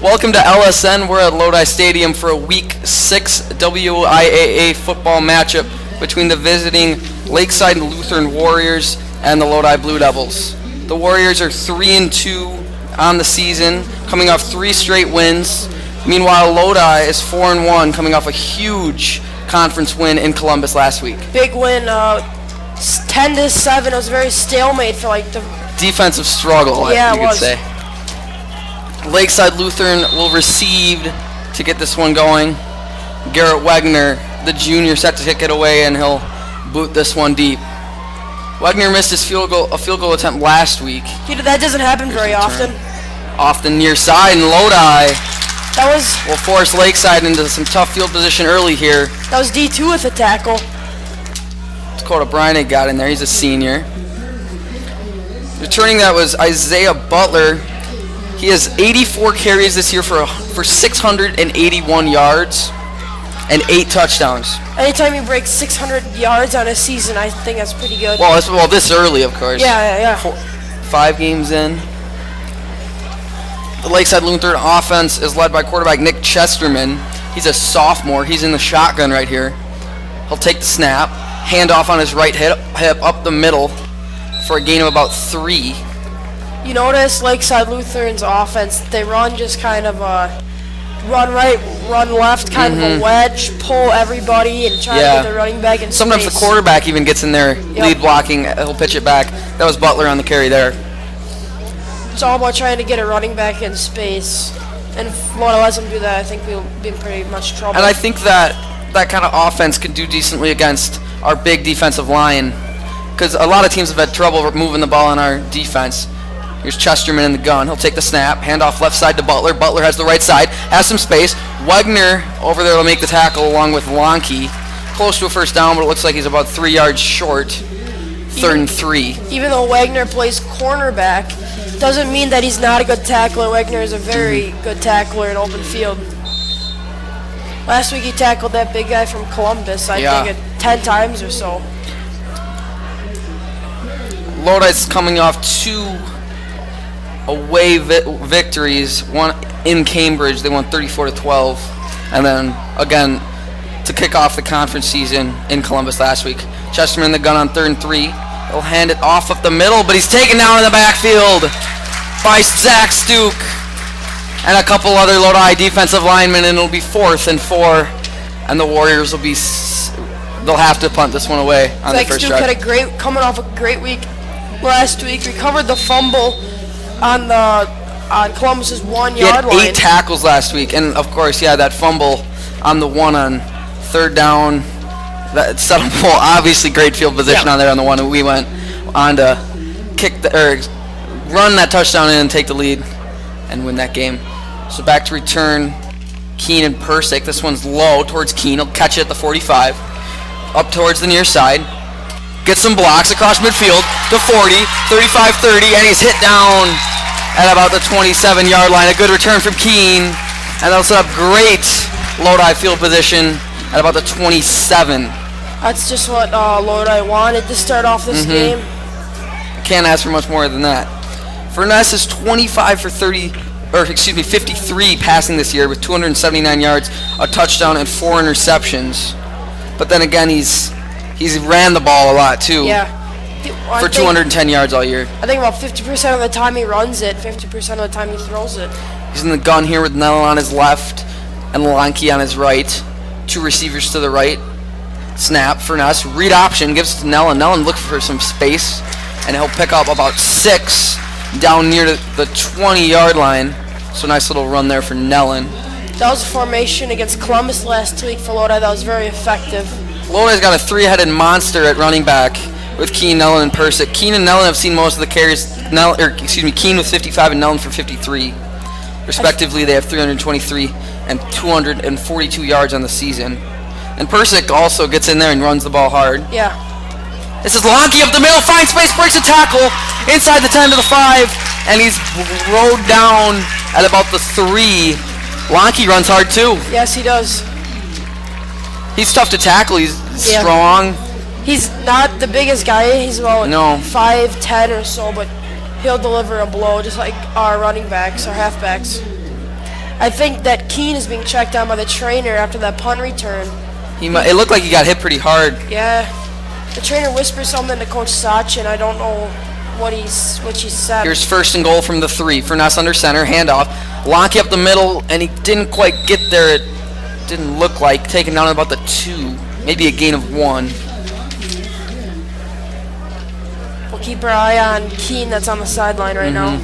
Welcome to LSN. We're at Lodi Stadium for a Week 6 WIAA football matchup between the visiting Lakeside Luthern Warriors and the Lodi Blue Devils. The Warriors are 3-2 on the season, coming off 3 straight wins. Meanwhile, Lodi is 4-1, coming off a huge conference win in Columbus last week. Big win, 10-7. It was very stalemate for like the defensive struggle, yeah, you could say. Lakeside Luthern will receive to get this one going. Garrett Wegner, the junior, set to kick it away, and he'll boot this one deep. Wegner missed his field goal attempt last week. That doesn't happen very often. Off the near side, and Lodi will force Lakeside into some tough field position early here. That was D2 with a tackle. Dakota Brynick got in there. He's a senior. Returning that was Isaiah Butler. He has 84 carries this year for 681 yards and 8 touchdowns. Anytime he breaks 600 yards on a season, I think that's pretty good. Well, this early, of course. Yeah. 5 games in. The Lakeside Lutheran offense is led by quarterback Nick Chesterman. He's a sophomore. He's in the shotgun right here. He'll take the snap, hand off on his right hip up the middle for a gain of about 3. You notice Lakeside Lutheran's offense, they run just kind of a run right, run left, kind of a wedge, pull everybody and try to get the running back in Sometimes space. The quarterback even gets in there, lead blocking, he'll pitch it back. That was Butler on the carry there. It's all about trying to get a running back in space. And if Lodi lets them do that, I think we'll be in pretty much trouble. And I think that kind of offense could do decently against our big defensive line, because a lot of teams have had trouble moving the ball in our defense. Here's Chesterman in the gun. He'll take the snap, hand off left side to Butler. Butler has the right side, has some space. Wegner over there will make the tackle along with Lonke. Close to a first down, but it looks like he's about 3 yards short. 3rd and 3. Even though Wegner plays cornerback, doesn't mean that he's not a good tackler. Wegner is a very good tackler in open field. Last week he tackled that big guy from Columbus, I think 10 times or so. Lodi's coming off 2 away victories, one in Cambridge. They won 34-12, and then again to kick off the conference season in Columbus last week. Chesterman in the gun on 3rd and 3. He'll hand it off up the middle, but he's taken down in the backfield by Zach Stuke and a couple other Lodi defensive linemen, and it'll be 4th and 4, and the Warriors they'll have to punt this one away on the first drive. Zach Stuke had coming off a great week last week. Recovered the fumble on Columbus's 1-yard line. He had 8 tackles last week, and of course, that fumble on the one on 3rd down. That set up obviously great field position on there on the one, and we went on to run that touchdown in and take the lead and win that game. So back to return, Keene and Persick. This one's low towards Keene. He'll catch it at the 45, up towards the near side. Gets some blocks across midfield, the 40, 35-30, and he's hit down at about the 27-yard line. A good return from Keene, and that'll set up great Lodi field position at about the 27. That's just what Lodi wanted to start off this game. Can't ask for much more than that. Furness is 53 passing this year with 279 yards, a touchdown, and 4 interceptions. But then again, he's ran the ball a lot too. For 210 yards all year. I think about 50% of the time he runs it, 50% of the time he throws it. He's in the gun here with Nell on his left and Lonke on his right. 2 receivers to the right. Snap, Furness, read option, gives it to Nellen. Nellen looks for some space, and he'll pick up about 6 down near the 20-yard line. So nice little run there for Nellen. That was a formation against Columbus last week for Lodi that was very effective. Lodi's got a 3-headed monster at running back with Keene, Nellen, and Persick. Keene and Nellen have seen most of the carries. Keene with 55 and Nellen for 53. Respectively, they have 323 and 242 yards on the season. And Persick also gets in there and runs the ball hard. This is Lonke up the middle, finds space, breaks a tackle inside the 10 to the 5, and he's rode down at about the 3. Lonke runs hard too. Yes, he does. He's tough to tackle. He's strong. He's not the biggest guy. He's about 5'10" or so, but he'll deliver a blow just like our running backs, our halfbacks. I think that Keene is being checked on by the trainer after that punt return. It looked like he got hit pretty hard. Yeah. The trainer whispers something to Coach Sachin. I don't know what she said. Here's 1st and goal from the 3. Furness under center, handoff. Lonky up the middle, and he didn't quite get there. It didn't look like. Taken down about the 2. Maybe a gain of 1. We'll keep our eye on Keene that's on the sideline right now.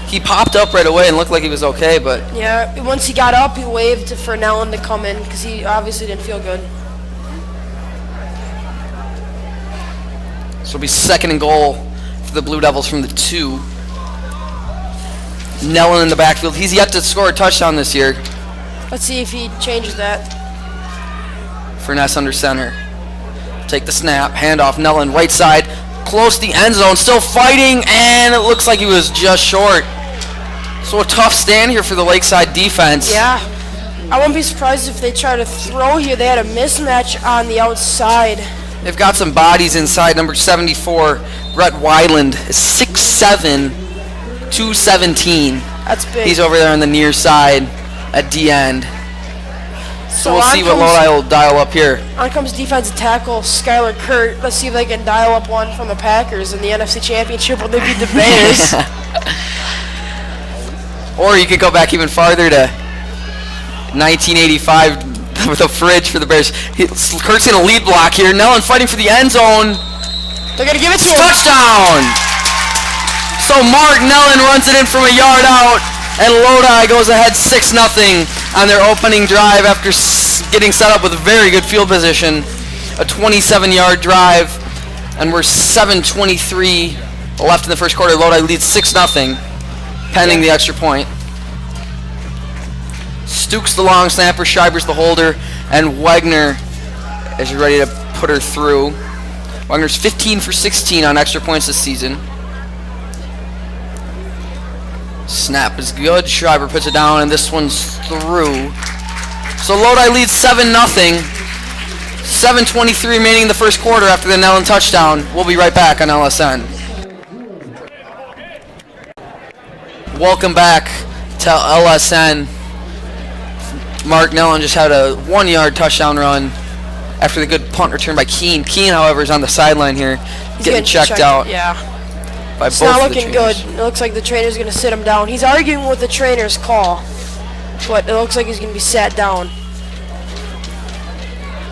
He popped up right away and looked like he was okay, but... Yeah, once he got up, he waved for Nellen to come in because he obviously didn't feel good. So it'll be 2nd and goal for the Blue Devils from the 2. Nellen in the backfield. He's yet to score a touchdown this year. Let's see if he changes that. Furness under center. Take the snap. Handoff. Nellen right side. Close to the end zone. Still fighting, and it looks like he was just short. So a tough stand here for the Lakeside defense. Yeah. I wouldn't be surprised if they try to throw here. They had a mismatch on the outside. They've got some bodies inside. Number 74, Brett Weiland, is 6'7", 217. That's big. He's over there on the near side at D end. So we'll see what comes, Lodi will dial up here. On comes defensive tackle Skylar Kurt. Let's see if they can dial up one from the Packers in the NFC Championship when they beat the Bears. Or you could go back even farther to 1985 with a fridge for the Bears. Kurt's in a lead block here. Nellen fighting for the end zone. They're going to give it to him. Touchdown! So Mark Nellen runs it in from a yard out, and Lodi goes ahead 6-0 on their opening drive after getting set up with very good field position. A 27-yard drive, and we're 7:23 left in the first quarter. Lodi leads 6-0, pending the extra point. Stukes the long snapper, Schreiber's the holder, and Wagner is ready to put her through. Wagner's 15 for 16 on extra points this season. Snap is good. Schreiber puts it down, and this one's through. So Lodi leads 7-0. 7:23 remaining in the first quarter after the Nellen touchdown. We'll be right back on LSN. Welcome back to LSN. Mark Nellen just had a 1-yard touchdown run after the good punt return by Keene. Keene, however, is on the sideline here, getting checked out. Yeah. By it's both not of the looking good. trainers. It looks like the trainer's going to sit him down. He's arguing with the trainer's call, but it looks like he's going to be sat down.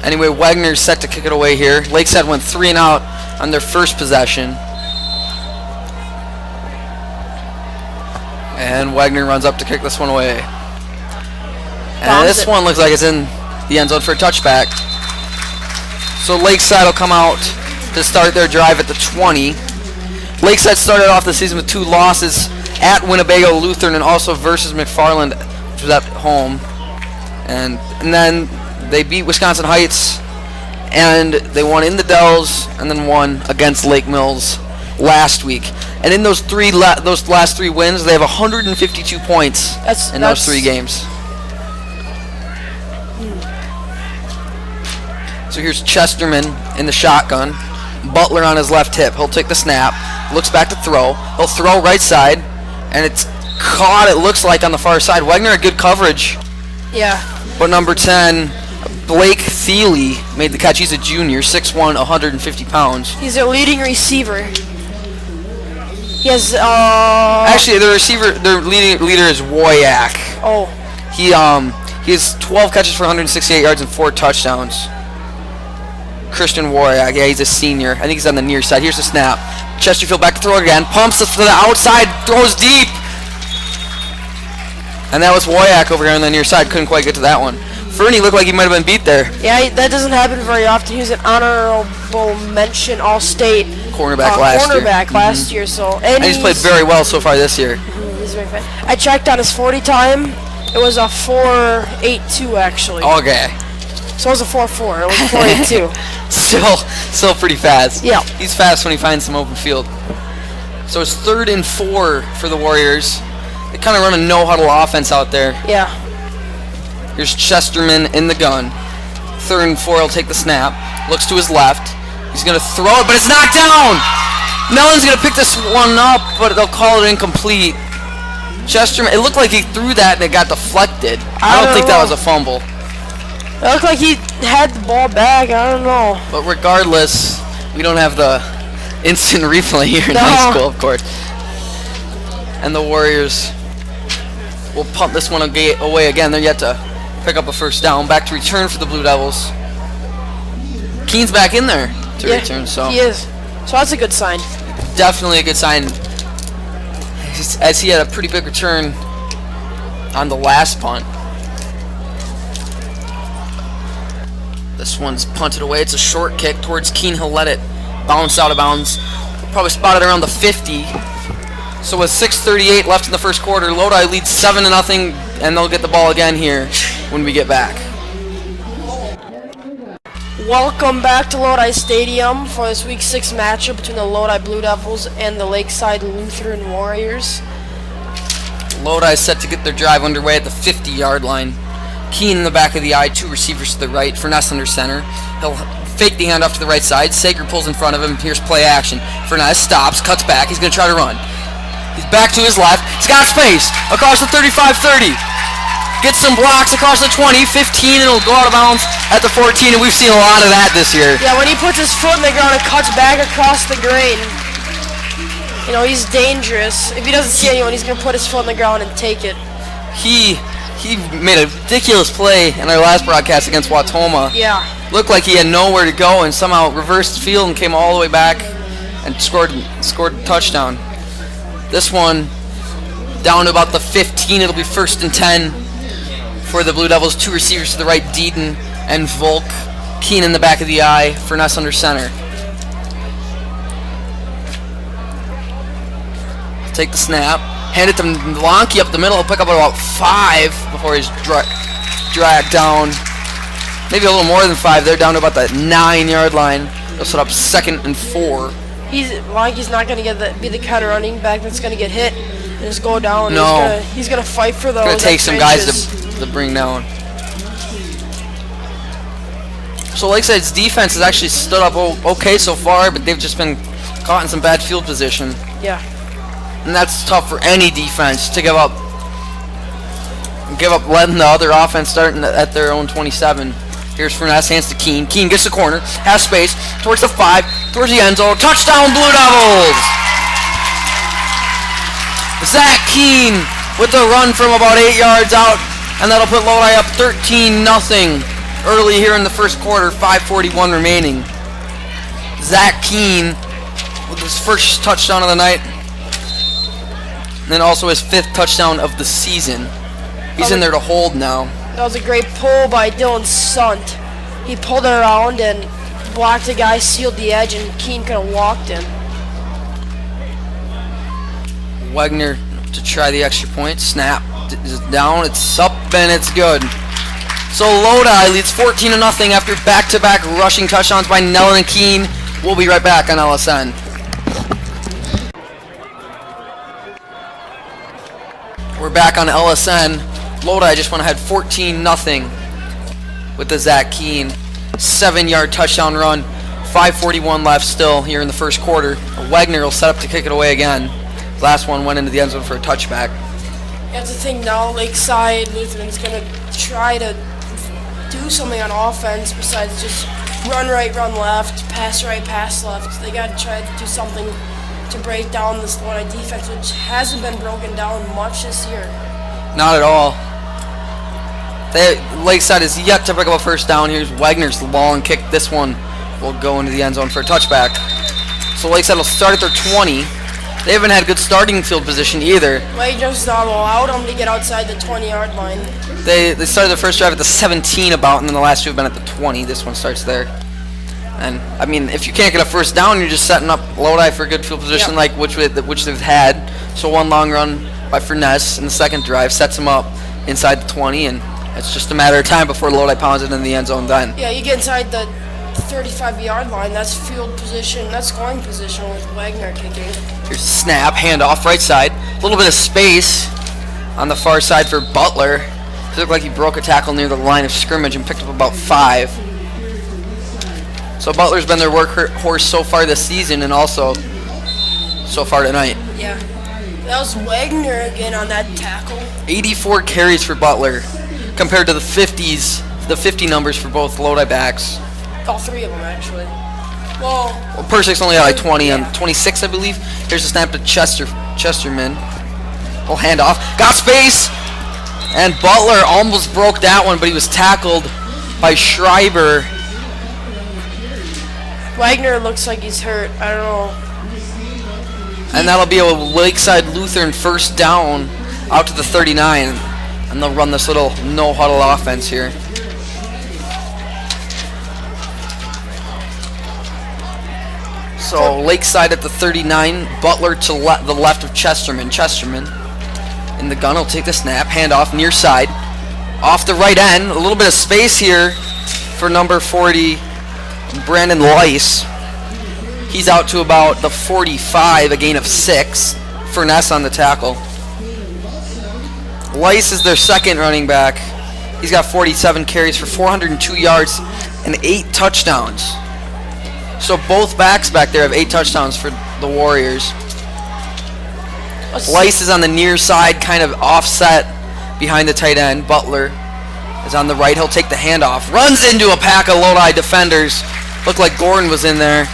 Anyway, Wagner's set to kick it away here. Lakeside went 3 and out on their first possession. And Wagner runs up to kick this one away. And this one looks like it's in the end zone for a touchback. So Lakeside will come out to start their drive at the 20. Lakeside started off the season with 2 losses at Winnebago Lutheran and also versus McFarland, which was at home. And then they beat Wisconsin Heights, and they won in the Dells, and then won against Lake Mills last week. And in those last 3 wins, they have 152 points in those 3 games. So here's Chesterman in the shotgun. Butler on his left hip. He'll take the snap. Looks back to throw. He'll throw right side, and it's caught, it looks like, on the far side. Wagner had good coverage. Yeah. But number 10, Blake Thiele, made the catch. He's a junior, 6'1", 150 pounds. He's their leading receiver. He has, Actually, their leader is Woyak. Oh. He has 12 catches for 168 yards and 4 touchdowns. Christian Woyak, yeah, he's a senior. I think he's on the near side. Here's the snap. Chesterfield back to throw again. Pumps it to the outside, throws deep. And that was Woyak over here on the near side. Couldn't quite get to that one. Fernie looked like he might have been beat there. Yeah, that doesn't happen very often. He was an honorable mention All-State cornerback last year. So and he's played very well so far this year. He's very fast. I checked on his 40 time. It was a 4.82 actually. Okay. So it was a 4.4. It was 4.82. Still pretty fast. Yeah. He's fast when he finds some open field. So it's 3rd and 4 for the Warriors. They kind of run a no-huddle offense out there. Yeah. Here's Chesterman in the gun. 3rd and 4, he'll take the snap. Looks to his left. He's going to throw it, but it's knocked down! Nellen's going to pick this one up, but they'll call it incomplete. Chesterman, it looked like he threw that and it got deflected. I don't think that was a fumble. It looked like he had the ball back. I don't know. But regardless, we don't have the instant replay here in high school, of course. And the Warriors will pump this one away again. They're yet to pick up a first down. Back to return for the Blue Devils. Keen's back in there to return. So he is. So that's a good sign. Definitely a good sign, as he had a pretty big return on the last punt. This one's punted away. It's a short kick towards Keene. He'll let it bounce out of bounds. Probably spotted around the 50. So with 6:38 left in the first quarter, Lodi leads 7-0, and they'll get the ball again here when we get back. Welcome back to Lodi Stadium for this week's 6th matchup between the Lodi Blue Devils and the Lakeside Lutheran Warriors. Lodi is set to get their drive underway at the 50-yard line. Keene in the back of the eye, 2 receivers to the right, Furness under center. He'll fake the handoff to the right side. Sager pulls in front of him. Here's play action. Furness stops, cuts back. He's going to try to run. He's back to his left. He's got space across the 35-30. Gets some blocks across the 20, 15, and it'll go out of bounds at the 14, and we've seen a lot of that this year. Yeah, when he puts his foot in the ground and cuts back across the grain, you know, he's dangerous. If he doesn't see anyone, he's going to put his foot in the ground and take it. He made a ridiculous play in our last broadcast against Watoma. Yeah. Looked like he had nowhere to go and somehow reversed the field and came all the way back and scored a touchdown. This one down to about the 15. It'll be 1st and 10 for the Blue Devils. 2 receivers to the right, Deaton and Volk. Keene in the back of the eye, Furness under center. Take the snap. Hand it to Lonke up the middle. He'll pick up about 5 before he's dragged down. Maybe a little more than 5. They're down to about the 9-yard line. They'll set up 2nd and 4. Lonke's not going to be the kind of running back that's going to get hit and just go down. No. He's going to fight for those. It's going to take some guys to bring down. So Lakeside's defense has actually stood up okay so far, but they've just been caught in some bad field position. Yeah. And that's tough for any defense to give up letting the other offense start at their own 27. Here's Furness, hands to Keene. Keene gets the corner, has space, towards the 5, towards the end zone. Touchdown, Blue Devils! Zach Keene with the run from about 8 yards out, and that'll put Lodi up 13-0 early here in the first quarter, 5:41 remaining. Zach Keene with his first touchdown of the night, and then also his 5th touchdown of the season. He's in there to hold now. That was a great pull by Dylan Sunt. He pulled it around and blocked the guy, sealed the edge, and Keene could have walked in. Wagner to try the extra point. Snap is down. It's up and it's good. So Lodi leads 14-0 after back-to-back rushing touchdowns by Nellen and Keene. We'll be right back on LSN. We're back on LSN. Lodi just went ahead 14-0 with the Zach Keene 7-yard touchdown run. 5:41 left still here in the first quarter. Wagner will set up to kick it away again. Last one went into the end zone for a touchback. That's the thing now. Lakeside Lutheran's going to try to do something on offense besides just run right, run left, pass right, pass left. They got to try to do something to break down this Lodi defense, which hasn't been broken down much this year. Not at all. Lakeside is yet to pick up a first down. Here's Wagner's long kick. This one will go into the end zone for a touchback. So Lakeside will start at their 20. They haven't had good starting field position either. Wagner's not allowed them to get outside the 20-yard line. They started their first drive at the 17 about, and then the last 2 have been at the 20. This one starts there. And, I mean, if you can't get a first down, you're just setting up Lodi for a good field position, like which they've had. So one long run by Furness in the second drive sets them up inside the 20, and it's just a matter of time before Lodi pounds it in the end zone then. Yeah, you get inside the 35-yard line, that's field position, that's scoring position with Wagner kicking. Here's a snap, handoff, right side. A little bit of space on the far side for Butler. It looked like he broke a tackle near the line of scrimmage and picked up about 5. So Butler's been their workhorse so far this season and also so far tonight. Yeah. That was Wagner again on that tackle. 84 carries for Butler compared to the 50 numbers for both Lodi backs. All three of them, actually. Well, Persik's only got like 20 yeah. and 26, I believe. Here's a snap to Chesterman. Little handoff. Got space! And Butler almost broke that one, but he was tackled by Schreiber. Wagner looks like he's hurt. I don't know. And that'll be a Lakeside Lutheran first down out to the 39. And they'll run this little no-huddle offense here. So Lakeside at the 39, Butler to the left of Chesterman. Chesterman in the gun, will take the snap, handoff near side. Off the right end, a little bit of space here for number 40, Brandon Lice. He's out to about the 45, a gain of 6. Furness on the tackle. Lice is their second running back. He's got 47 carries for 402 yards and 8 touchdowns. So both backs back there have 8 touchdowns for the Warriors. Lice is on the near side, kind of offset behind the tight end. Butler is on the right. He'll take the handoff. Runs into a pack of Lodi defenders. Looked like Gordon was in there.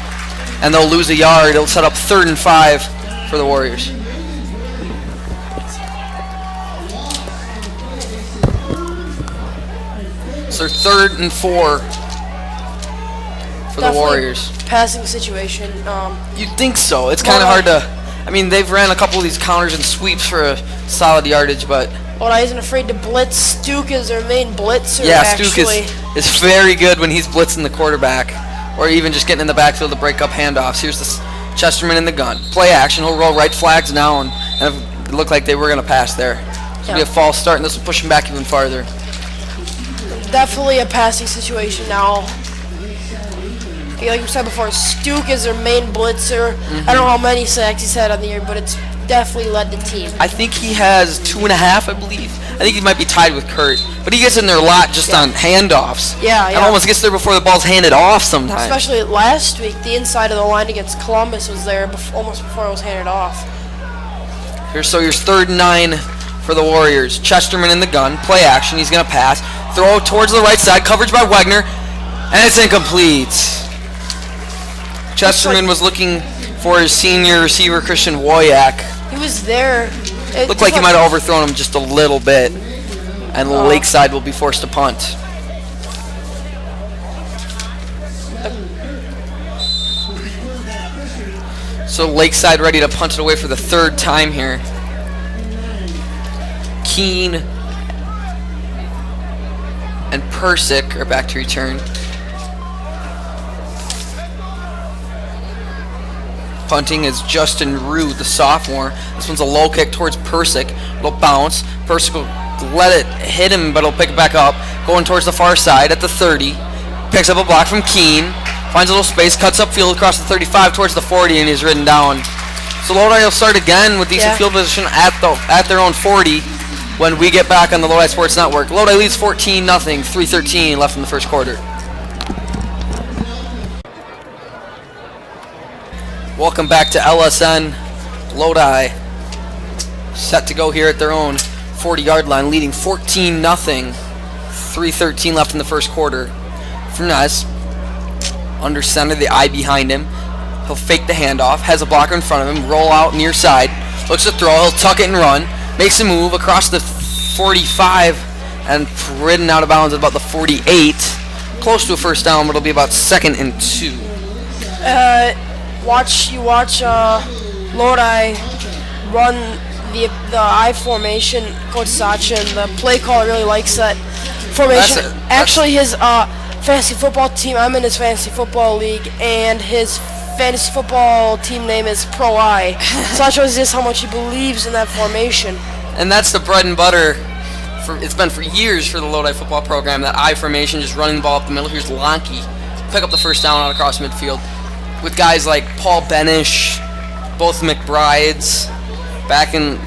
And they'll lose a yard. It'll set up 3rd and 5 for the Warriors. So 3rd and 4 for the Warriors. Passing situation. You'd think so. It's kind of hard to... I mean, they've ran a couple of these counters and sweeps for a solid yardage, but... Lodi isn't afraid to blitz. Stuke is their main blitzer, yeah, actually. Stuke is very good when he's blitzing the quarterback, or even just getting in the backfield to break up handoffs. Here's this Chesterman in the gun. Play action. He'll roll right flags down, and it looked like they were going to pass there. It's going to be a false start, and this will push him back even farther. Definitely a passing situation now. Like you said before, Stuke is their main blitzer. I don't know how many sacks he's had on the year, but it's definitely led the team. I think he has 2.5, I believe. I think he might be tied with Kurt, but he gets in there a lot just on handoffs. Yeah. And almost gets there before the ball's handed off sometimes. Especially last week, the inside of the line against Columbus was there almost before it was handed off. Here's 3rd and 9 for the Warriors. Chesterman in the gun, play action. He's going to pass, throw towards the right side, coverage by Wagner, and it's incomplete. Chesterman was looking for his senior receiver, Christian Woyak. He was there. Looked like he might have overthrown him just a little bit. And Lakeside will be forced to punt. So Lakeside ready to punt it away for the 3rd time here. Keene and Persick are back to return. Punting is Justin Rue, the sophomore. This one's a low kick towards Persick. It'll bounce. Persick will let it hit him, but he'll pick it back up. Going towards the far side at the 30. Picks up a block from Keene. Finds a little space, cuts upfield across the 35 towards the 40, and he's ridden down. So Lodi will start again with decent field position at their own 40 when we get back on the Lodi Sports Network. Lodi leads 14-0, 3:13 left in the first quarter. Welcome back to LSN. Lodi set to go here at their own 40-yard line, leading 14-0, 3:13 left in the first quarter. Furness under center, the eye behind him. He'll fake the handoff, has a blocker in front of him, roll out near side, looks to throw, he'll tuck it and run, makes a move across the 45 and ridden out of bounds at about the 48. Close to a first down, but it'll be about 2nd and 2. Watch Lodi run the I formation. Coach Sachin, the play caller, really likes that formation. Actually, his fantasy football team, I'm in his fantasy football league, and his fantasy football team name is Pro I. So that shows just how much he believes in that formation. And that's the bread and butter. It's been for years for the Lodi football program, that I formation, just running the ball up the middle. Here's Lonke, pick up the first down out across midfield. With guys like Paul Benish, both McBrides, back in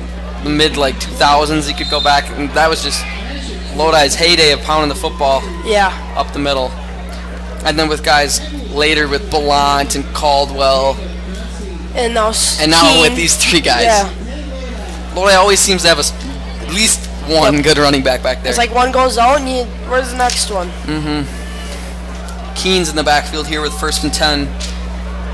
the mid 2000s, you could go back, and that was just Lodi's heyday of pounding the football up the middle. And then with guys later with Ballant and Caldwell, and now with these 3 guys. Yeah. Lodi always seems to have at least one good running back there. It's like one goes out and where's the next one? Keen's in the backfield here with 1st and 10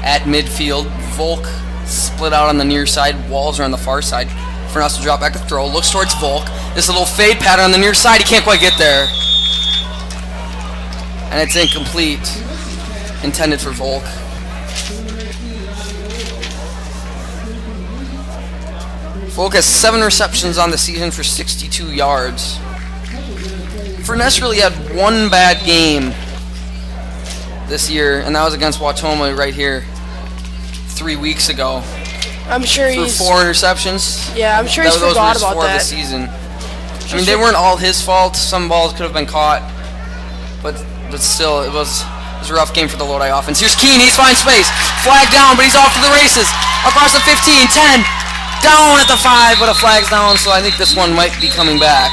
at midfield. Volk split out on the near side. Walls are on the far side. Furness will drop back to throw. Looks towards Volk. This little fade pattern on the near side. He can't quite get there. And it's incomplete. Intended for Volk. Volk has 7 receptions on the season for 62 yards. Furness really had one bad game this year, and that was against Watoma right here 3 weeks ago. I'm sure for he's 4 interceptions. Yeah, I'm sure he's forgot about that. This season. I mean, they weren't all his fault. Some balls could have been caught, but still, it was a rough game for the Lodi offense. Here's Keen. He's fine space. Flag down, but he's off to the races. Across the 15, 10, down at the 5, but a flag's down, so I think this one might be coming back.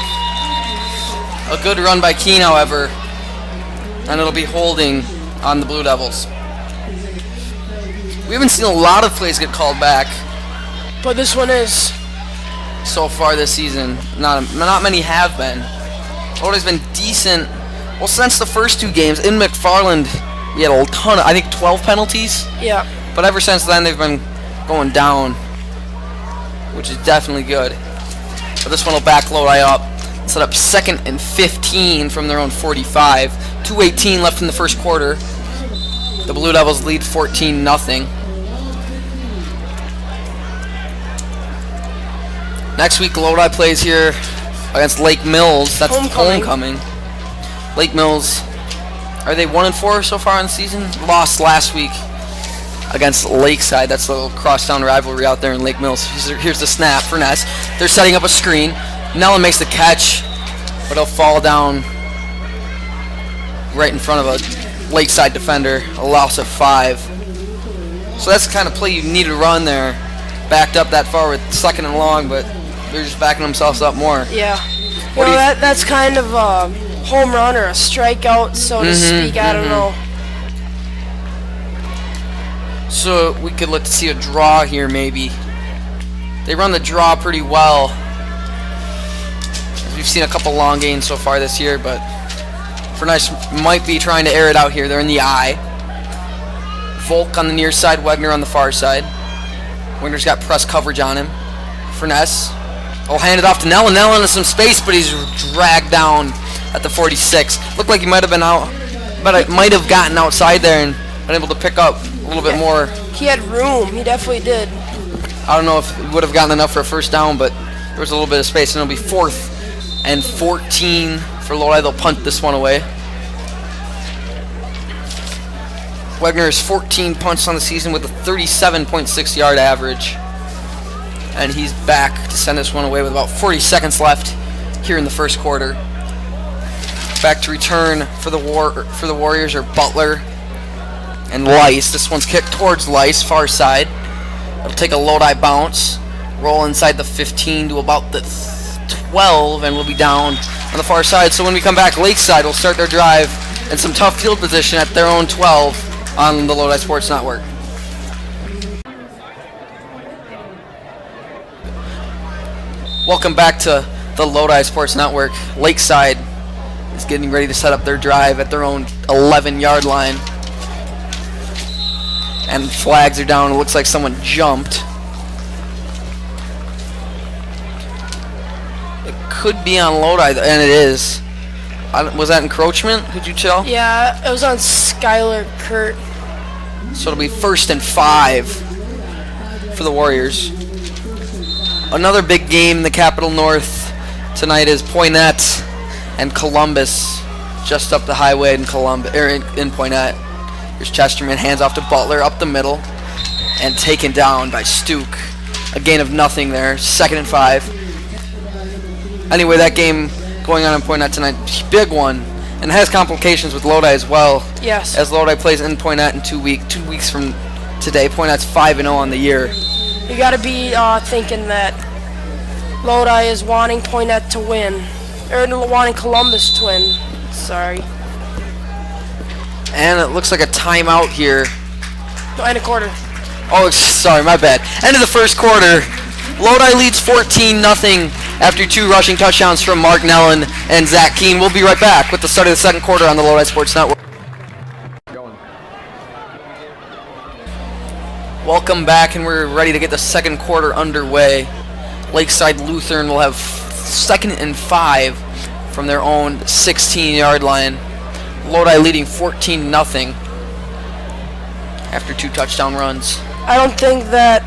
A good run by Keen, however, and it'll be holding on the Blue Devils. We haven't seen a lot of plays get called back, but this one is. So far this season, not many have been. Lodi's been decent. Well, since the first 2 games in McFarland, we had a ton of, I think, 12 penalties. Yeah. But ever since then, they've been going down, which is definitely good. But this one will back Lodi up. Set up 2nd and 15 from their own 45. 2:18 left in the first quarter. The Blue Devils lead 14-0. Next week, Lodi plays here against Lake Mills. That's homecoming. Lake Mills, are they 1-4 so far in the season? Lost last week against Lakeside. That's a little crosstown rivalry out there in Lake Mills. Here's the snap for Ness. They're setting up a screen. Nellen makes the catch, but he'll fall down right in front of a Lakeside defender. A loss of 5. So that's the kind of play you need to run there. Backed up that far with 2nd and long, but they're just backing themselves up more. Yeah. That's kind of a home run or a strikeout, so to speak. I don't know. So we could look to see a draw here, maybe. They run the draw pretty well. We've seen a couple long gains so far this year, but Furness might be trying to air it out here. They're in the eye. Volk on the near side, Wegner on the far side. Wegner's got press coverage on him. Furness will hand it off to Nellen. Nellen has some space, but he's dragged down at the 46. Looked like he might have been out, but it might have gotten outside there and been able to pick up a little bit more. He had room. He definitely did. I don't know if he would have gotten enough for a first down, but there was a little bit of space, and it'll be 4th and 14 for Lodi. They'll punt this one away. Wegner has 14 punts on the season with a 37.6 yard average. And he's back to send this one away with about 40 seconds left here in the first quarter. Back to return for the Warriors are Butler and Lice. This one's kicked towards Lice, far side. It'll take a Lodi bounce, roll inside the 15 to about the 12, and we'll be down on the far side. So when we come back, Lakeside will start their drive in some tough field position at their own 12 on the Lodi Sports Network. Welcome back to the Lodi Sports Network. Lakeside is getting ready to set up their drive at their own 11-yard line. And flags are down. It looks like someone jumped. It could be on Lodi, and it is. Was that encroachment? Could you tell? Yeah, it was on Skylar Kurt. So it'll be 1st and 5 for the Warriors. Another big game in the Capital North tonight is Poynette and Columbus, just up the highway in in Poynette. Here's Chesterman, hands off to Butler, up the middle, and taken down by Stuke. A gain of nothing there, 2nd and 5. Anyway, that game going on in Poynette tonight, big one, and has complications with Lodi as well. Yes. As Lodi plays in Poynette in 2 weeks from today. Poynette's 5-0 on the year. You got to be thinking that Lodi is wanting Poynette to win, or wanting Columbus to win. Sorry. And it looks like a timeout here. No, end of quarter. Oh, sorry, my bad. End of the first quarter. Lodi leads 14-0 after 2 rushing touchdowns from Mark Nellen and Zach Keene. We'll be right back with the start of the second quarter on the Lodi Sports Network. Welcome back, and we're ready to get the second quarter underway. Lakeside Luthern will have 2nd and 5 from their own 16-yard line. Lodi leading 14-0 after 2 touchdown runs. I don't think that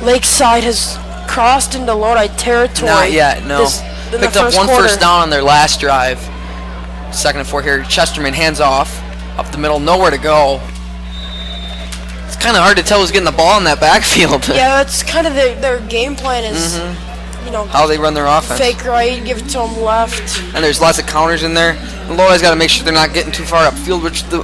Lakeside has crossed into Lodi territory. Not yet, no. Picked up 1 first down on their last drive. 2nd and 4 here. Chesterman hands off. Up the middle, nowhere to go. It's kind of hard to tell who's getting the ball in that backfield. Yeah, that's kind of their game plan is, you know, how they run their offense. Fake right, give it to them left. And there's lots of counters in there. And Lodi's got to make sure they're not getting too far upfield, which the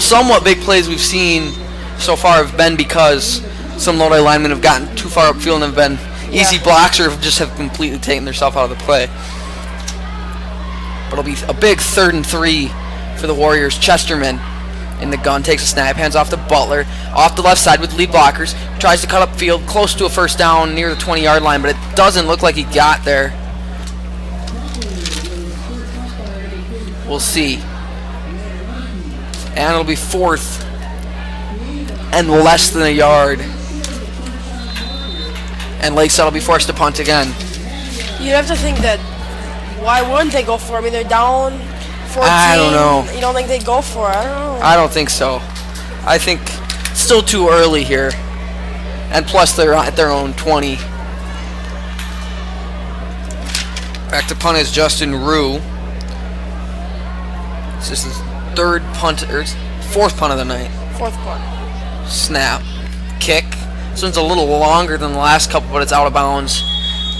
somewhat big plays we've seen so far have been because some Lodi linemen have gotten too far upfield and have been easy blocks or just have completely taken themselves out of the play. But it'll be a big 3rd and 3 for the Warriors. Chesterman in the gun, takes a snap, hands off to Butler, off the left side with lead blockers, tries to cut up field, close to a first down near the 20-yard line, but it doesn't look like he got there. We'll see. And it'll be 4th and less than a yard. And Lakeside will be forced to punt again. You'd have to think that, why wouldn't they go for it? I mean, they're down 14. I don't know. You don't think they'd go for it? I don't know. I don't think so. I think it's still too early here. And plus they're at their own 20. Back to punt is Justin Rue. This is his 4th punt of the night. 4th punt. Snap. Kick. This one's a little longer than the last couple, but it's out of bounds.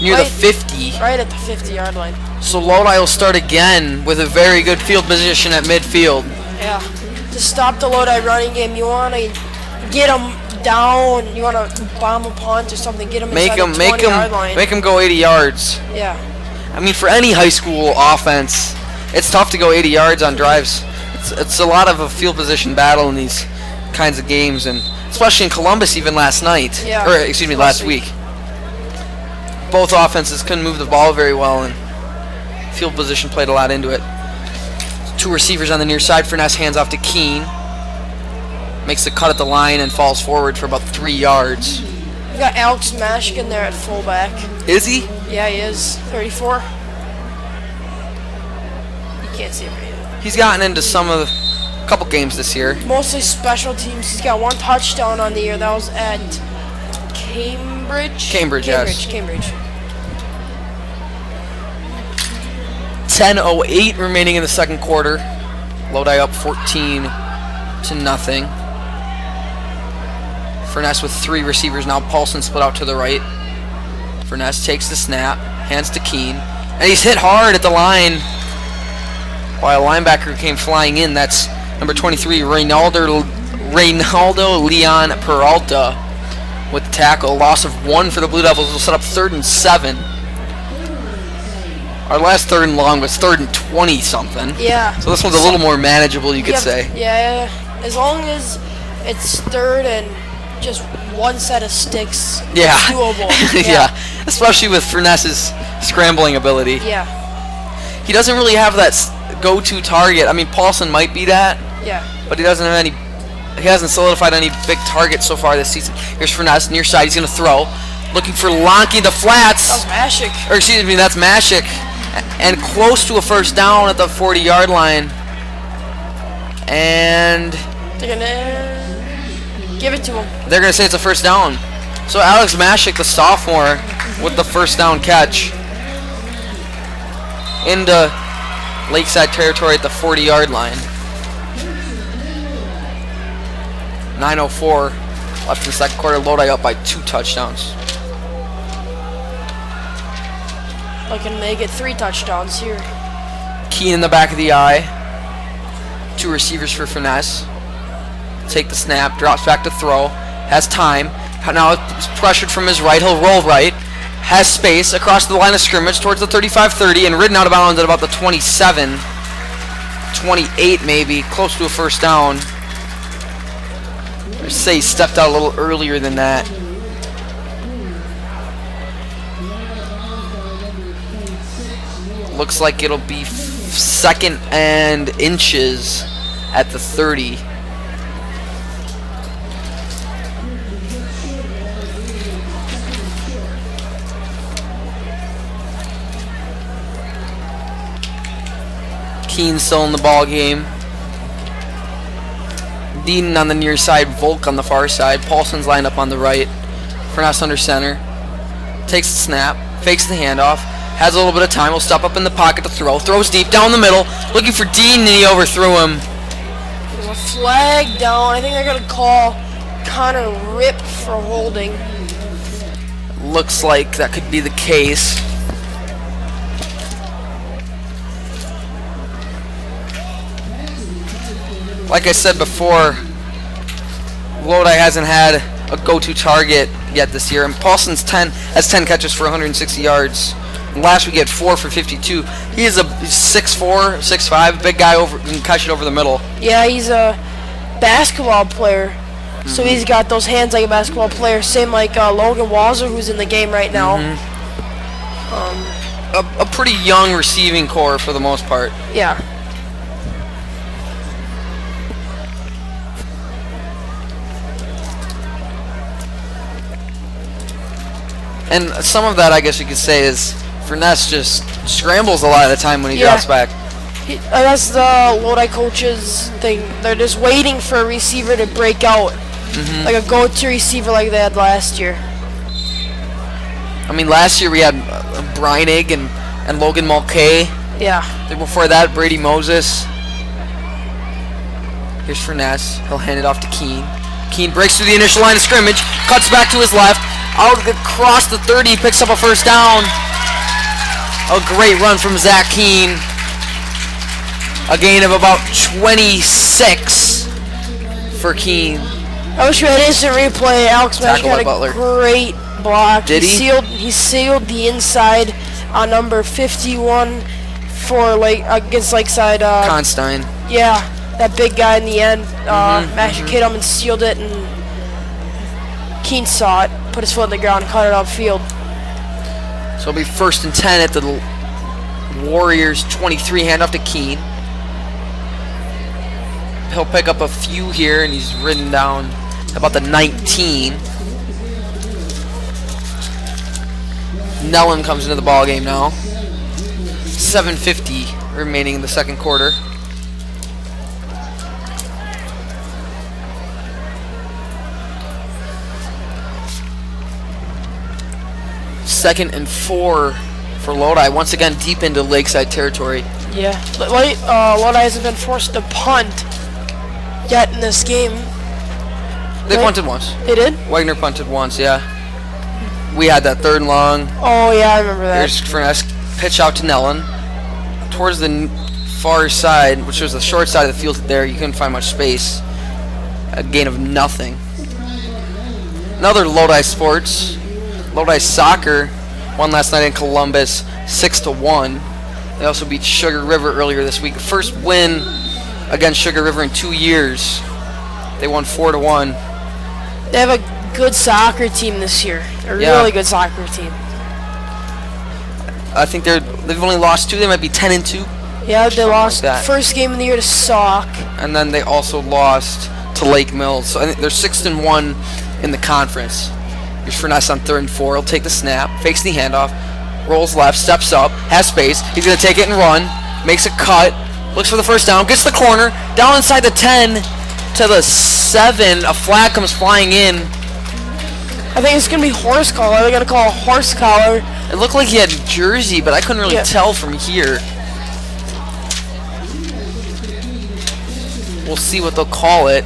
Near the 50. Right at the 50-yard line. So Lodi will start again with a very good field position at midfield. Yeah. To stop the Lodi running game, you want to get them down. You want to bomb a punt or something. Get them inside the 20-yard line. Make them go 80 yards. Yeah. I mean, for any high school offense, it's tough to go 80 yards on drives. It's a lot of a field position battle in these kinds of games, and especially in Columbus even last night. Yeah. Or, excuse me, last week. Both offenses couldn't move the ball very well, and field position played a lot into it. 2 receivers on the near side. Furness hands off to Keene. Makes the cut at the line and falls forward for about 3 yards. We got Alex Mashkin there at fullback. Is he? Yeah, he is. 34. You can't see him right now. He's gotten into a couple games this year. Mostly special teams. He's got 1 touchdown on the year. That was at Cambridge, yes. Cambridge. 10:08 remaining in the second quarter. Lodi up 14-0. Furness with 3 receivers now. Paulson split out to the right. Furness takes the snap, hands to Keene, and he's hit hard at the line while a linebacker came flying in. That's number 23, Reynaldo Leon Peralta with the tackle. Loss of 1 for the Blue Devils will set up 3rd and 7. Our last 3rd and long was 3rd and 20-something. Yeah. So this one's a little more manageable, you could say. Yeah. As long as it's 3rd and just 1 set of sticks, yeah. It's doable. Yeah. Especially with Furness's scrambling ability. Yeah. He doesn't really have that go-to target. I mean, Paulson might be that. Yeah. But he doesn't have any. He hasn't solidified any big targets so far this season. Here's Furness, near side. He's going to throw. Looking for Lonky the flats. That was Mashik. Or excuse me, that's Mashik. And close to a first down at the 40-yard line. And they're going to give it to him. They're going to say it's a first down. So Alex Mashik, the sophomore, with the first down catch. Into Lakeside territory at the 40-yard line. 9:04 left in the second quarter. Lodi up by 2 touchdowns. Looking to make it 3 touchdowns here. Keene in the back of the eye. 2 receivers for Furness. Take the snap, drops back to throw. Has time. Now it's pressured from his right. He'll roll right. Has space across the line of scrimmage towards the 35-30 and ridden out of bounds at about the 27. 28 maybe. Close to a first down. Or say he stepped out a little earlier than that. Looks like it'll be second and inches at the 30. Keene still in the ball game. Dean on the near side, Volk on the far side. Paulson's lined up on the right. Furness under center. Takes the snap, fakes the handoff, has a little bit of time, will step up in the pocket to throw. Throws deep down the middle, looking for Dean, and he overthrew him. There's a flag down. I think they're going to call Connor Rip for holding. Looks like that could be the case. Like I said before, Lodi hasn't had a go-to target yet this year, and Paulson's has 10 catches for 160 yards. And last week he had 4 for 52. He is a 6'4", 6'5", big guy can catch it over the middle. Yeah, he's a basketball player, so he's got those hands like a basketball player. Same like Logan Walzer, who's in the game right now. A pretty young receiving core for the most part. Yeah. And some of that, I guess you could say, is Furness just scrambles a lot of the time when he drops back. That's the Lodi coaches thing. They're just waiting for a receiver to break out. Like a go-to receiver like they had last year. I mean, last year we had Breinig and Logan Mulcahy. Yeah. Before that, Brady Moses. Here's Furness. He'll hand it off to Keene. Keene breaks through the initial line of scrimmage, cuts back to his left. Out across the 30, picks up a first down. A great run from Zach Keene. A gain of about 26 for Keene. I wish we had instant replay. Alex Mack had a Butler. Great block. Did he? He sealed the inside on number 51 for against Lakeside. Constein. Yeah, that big guy in the end. Mashed hit him and sealed it, and Keene saw it, put his foot on the ground, caught it upfield. So it'll be 1st and 10 at the Warriors 23, handoff to Keene. He'll pick up a few here, and he's ridden down about the 19. Nellen comes into the ball game now. 7:50 remaining in the second quarter. Second and 4 for Lodi, once again deep into Lakeside territory. Yeah, Lodi hasn't been forced to punt yet in this game. They punted once. They did? Wagner punted once, yeah. We had that 3rd and long. Oh, yeah, I remember that. Here's Furness, pitch out to Nellen. Towards the far side, which was the short side of the field there, you couldn't find much space. A gain of nothing. Another Lodi sports. Lodi soccer won last night in Columbus, 6-1. They also beat Sugar River earlier this week. First win against Sugar River in 2 years. They won 4-1. They have a good soccer team this year. A really good soccer team. I think they've only lost 2. They might be 10-2. Yeah, they lost first game of the year to Sauk. And then they also lost to Lake Mills. So I think they're 6-1 in the conference. Here's Furness on 3rd and 4. He'll take the snap, fakes the handoff, rolls left, steps up, has space. He's going to take it and run, makes a cut, looks for the first down, gets the corner, down inside the 10 to the 7. A flag comes flying in. I think it's going to be horse collar. They're going to call a horse collar. It looked like he had a jersey, but I couldn't really tell from here. We'll see what they'll call it.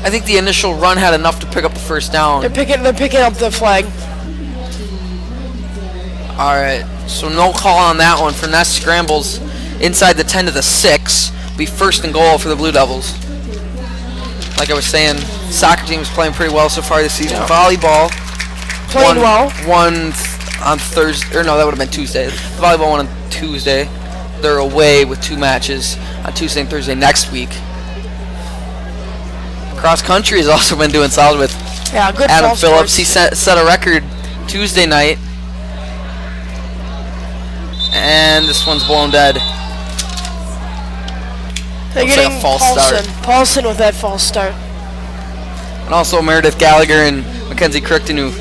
I think the initial run had enough to pick up the first down. They're picking up the flag. All right, so no call on that one. Furness scrambles inside the 10 to the 6. Be 1st and goal for the Blue Devils. Like I was saying, soccer team is playing pretty well so far this season. Yeah. Volleyball playing well. Won on Thursday, or no, that would have been Tuesday. Volleyball won on Tuesday. They're away with 2 matches on Tuesday and Thursday next week. Cross country has also been doing solid with good Adam Phillips. He set a record Tuesday night And this one's blown dead. They're Looks like getting a false Paulson. start. Paulson with that false start. And also Meredith Gallagher and Mackenzie Crichton, who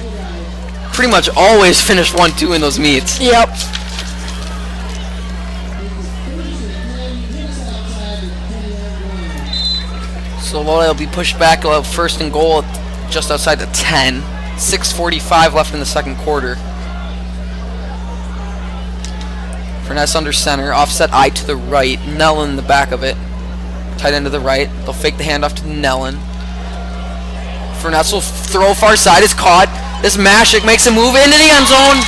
pretty much always finish 1-2 in those meets. Yep. So Lodi will be pushed back, first and goal just outside the 10. 6:45 left in the second quarter. Furness under center, offset eye to the right, Nellen in the back of it. Tight end to the right. They'll fake the handoff to Nellen. Furness will throw far side, is caught. This Mashik makes a move into the end zone.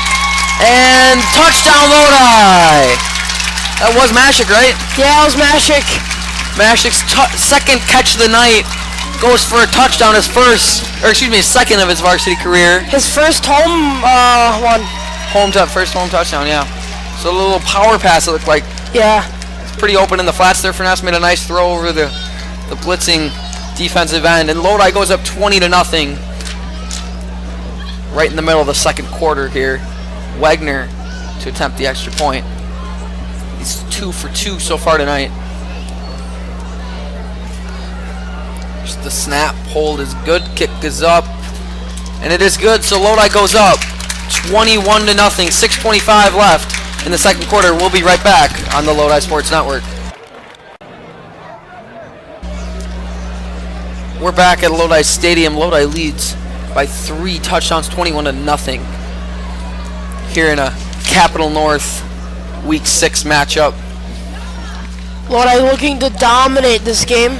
And touchdown Lodi! That was Mashik, right? Yeah, it was Mashik. Mashik's second catch of the night goes for a touchdown, his second of his varsity career. His first home one. First home touchdown, yeah. So a little power pass it looked like. Yeah. It's pretty open in the flats there. Furness made a nice throw over the blitzing defensive end, and Lodi goes up 20-0. Right in the middle of the second quarter here. Wagner to attempt the extra point. He's 2 for 2 so far tonight. Just the snap, hold is good, kick is up, and it is good, so Lodi goes up 21-0, 6:25 left in the second quarter. We'll be right back on the Lodi Sports Network. We're back at Lodi Stadium. Lodi leads by 3 touchdowns, 21-0 here in a Capital North Week 6 matchup. Lodi looking to dominate this game.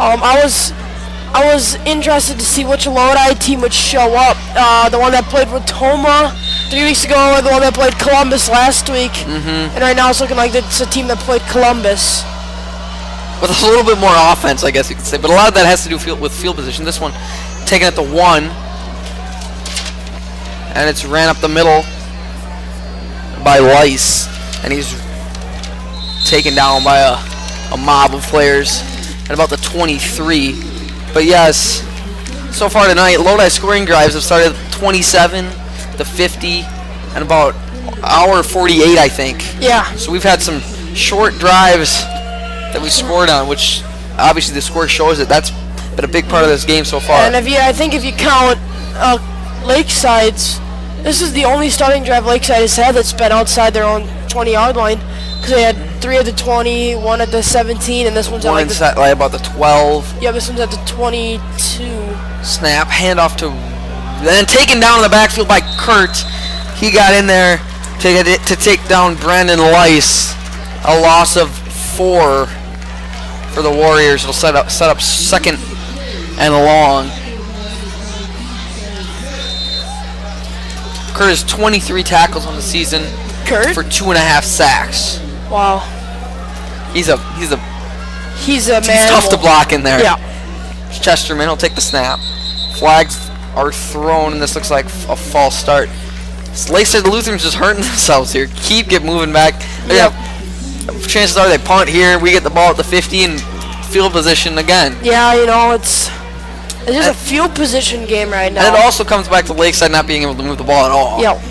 I was interested to see which Lodi team would show up. The one that played with Toma 3 weeks ago, or the one that played Columbus last week. And right now it's looking like it's a team that played Columbus. With a little bit more offense, I guess you could say. But a lot of that has to do with field position. This one taken at the 1. And it's ran up the middle by Lice. And he's taken down by a mob of players at about the 23. But yes, so far tonight, Lodi scoring drives have started at 27, the 50, and about hour 48, I think. Yeah. So we've had some short drives that we scored on, which obviously the score shows that that's been a big part of this game so far. And I think if you count Lakeside's, this is the only starting drive Lakeside has had that's been outside their own 20-yard line, because they had 3 at the 20, 1 at the 17, and this one's at One's at like about the 12. Yeah, this one's at the 22. Snap, handoff to, then taken down in the backfield by Kurt. He got in there to take down Brandon Lice. A loss of 4 for the Warriors. It'll set up second and long. Kurt has 23 tackles on the season. Kurt? For 2.5 sacks. Wow. He's a He's a man. He's tough to block in there. Yeah. Chesterman will take the snap. Flags are thrown, and this looks like a false start. Lakeside Luthern's just hurting themselves here. Get moving back. Yep. Chances are they punt here. We get the ball at the 50 and field position again. Yeah, it's just a field position game right now. And it also comes back to Lakeside not being able to move the ball at all. Yeah,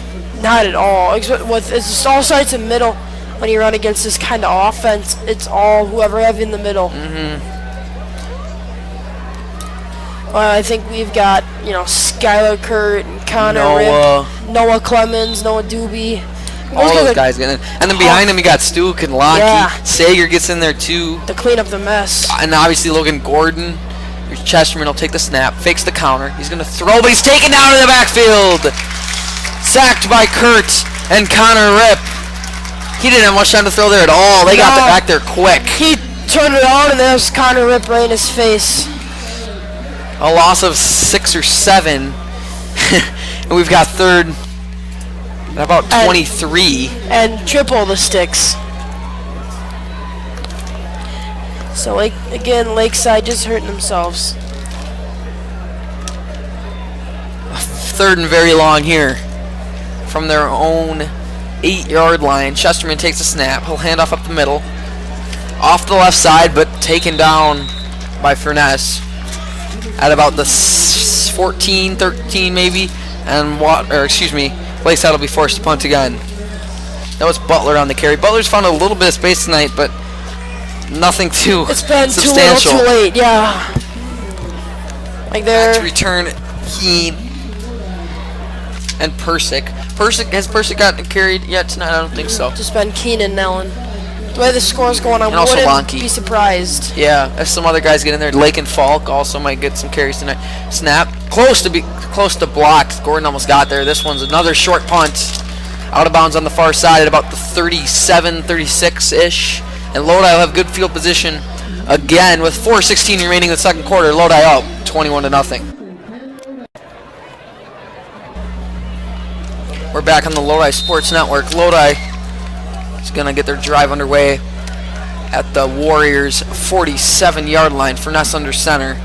not at all. It's all sides in the middle. When you run against this kind of offense, it's all whoever have in the middle. I think we've got, Skylar Kurt and Connor Rip, Noah Clemens, Noah Doobie. All those guys getting in. And then behind him, you got Stuke and Lockie. Yeah. Sager gets in there, too. To clean up the mess. And obviously Logan Gordon. Chesterman will take the snap, fakes the counter. He's going to throw, but he's taken down in the backfield. Sacked by Kurt and Connor Rip. He didn't have much time to throw there at all. They got back there quick. He turned it on, and there's Connor Rip right in his face. A loss of 6 or 7. And we've got third at about 23. And triple the sticks. So, again, Lakeside just hurting themselves. Third and very long here from their own 8-yard line. Chesterman takes a snap. He'll hand off up the middle. Off the left side, but taken down by Furness at about the 14, 13 maybe. And Lakeside will be forced to punt again. That was Butler on the carry. Butler's found a little bit of space tonight, but nothing too It's been substantial. too little, too late. Yeah. Like Back to there. return, Keene and Persick. Has Persick gotten carried yet tonight? I don't think so. Just been Keenan Nellen. The way the score's going, I And also wouldn't Lonke. be surprised. Yeah, as some other guys get in there. Lake and Falk also might get some carries tonight. Snap, close to blocked. Gordon almost got there. This one's another short punt. Out of bounds on the far side at about the 37, 36-ish. And Lodi will have good field position again with 4:16 remaining in the second quarter. Lodi up 21-0. We're back on the Lodi Sports Network. Lodi is going to get their drive underway at the Warriors' 47-yard line. Furness under center.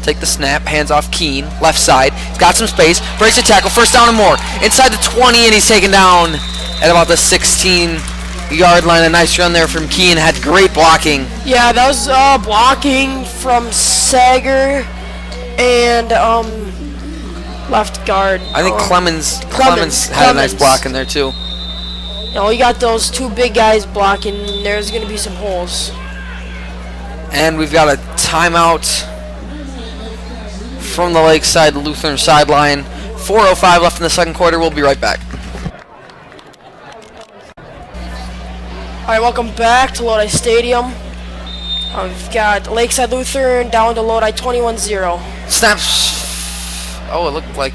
Take the snap, hands off Keene, left side. He's got some space, breaks the tackle, first down and more. Inside the 20, and he's taken down at about the 16-yard line. A nice run there from Keene. Had great blocking. Yeah, that was blocking from Sager and left guard. I think Clemens had a nice block in there too. You know, you got those two big guys blocking. There's going to be some holes. And we've got a timeout from the Lakeside Luthern sideline. 4:05 left in the second quarter. We'll be right back. All right, welcome back to Lodi Stadium. We've got Lakeside Luthern down to Lodi 21-0. Snaps. Oh, it looked like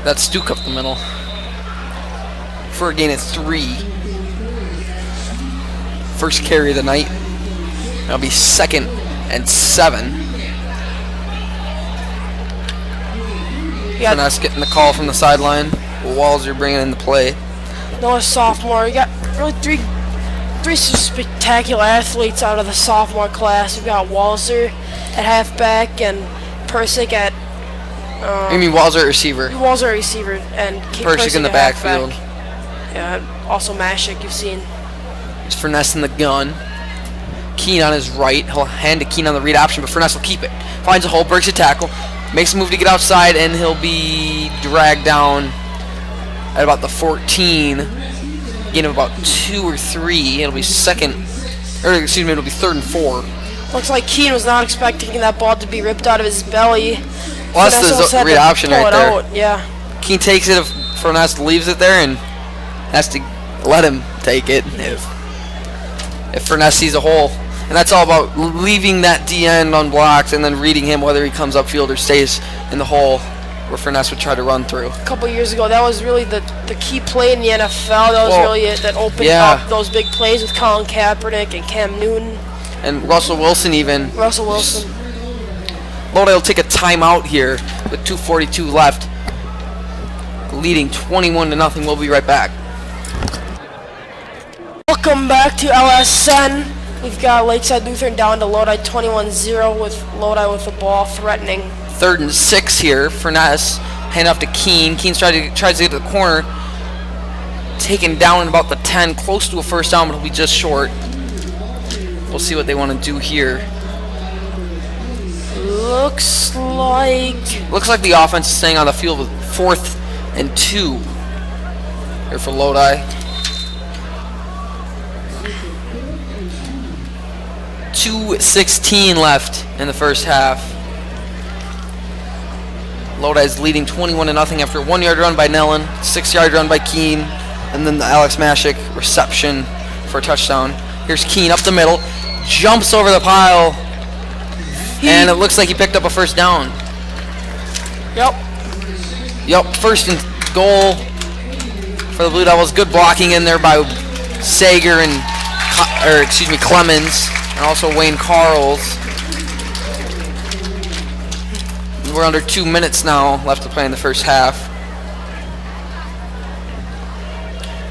that Stuke up the middle for a gain of 3. First carry of the night. That'll be 2nd and 7. Furness getting the call from the sideline. Walzer bringing in the play. Another sophomore. You got really three spectacular athletes out of the sophomore class. We've got Walzer at halfback and Persick at. You mean Walzer at receiver? Walzer at receiver and Persick in the at backfield. halfback. Yeah, also Mashik you've seen. He's Furness in the gun. Keene on his right. He'll hand to Keene on the read option, but Furness will keep it. Finds a hole, breaks a tackle, makes a move to get outside, and he'll be dragged down at about the 14. Gain of about 2 or 3. It'll be it'll be 3rd and 4. Looks like Keene was not expecting that ball to be ripped out of his belly. Well, that's the read option right there. Out. Yeah. Keene takes it if Furness leaves it there and has to let him take it if Furness sees a hole. And that's all about leaving that D end unblocked and then reading him whether he comes upfield or stays in the hole where Furness would try to run through. A couple years ago, that was really the key play in the NFL. That was really it that opened up those big plays with Colin Kaepernick and Cam Newton. And Russell Wilson even. Russell Wilson. Lodi will take a timeout here with 2:42 left. Leading 21-0. We'll be right back. Welcome back to LSN. We've got Lakeside Luthern down to Lodi 21-0 with Lodi with the ball threatening. 3rd and 6 here. Furness hand off to Keene. Keene tries to get to the corner. Taken down in about the 10, close to a first down, but he'll be just short. We'll see what they want to do here. Looks like the offense is staying on the field with 4th and 2 here for Lodi. 2:16 left in the first half. Lodi's leading 21-0 after a 1-yard run by Nellen, 6-yard run by Keene, and then the Alex Mashik reception for a touchdown. Here's Keene up the middle, jumps over the pile, and it looks like he picked up a first down. Yep, first and goal for the Blue Devils. Good blocking in there by Sager and Clemens, and also Wayne Carls. We're under 2 minutes now left to play in the first half.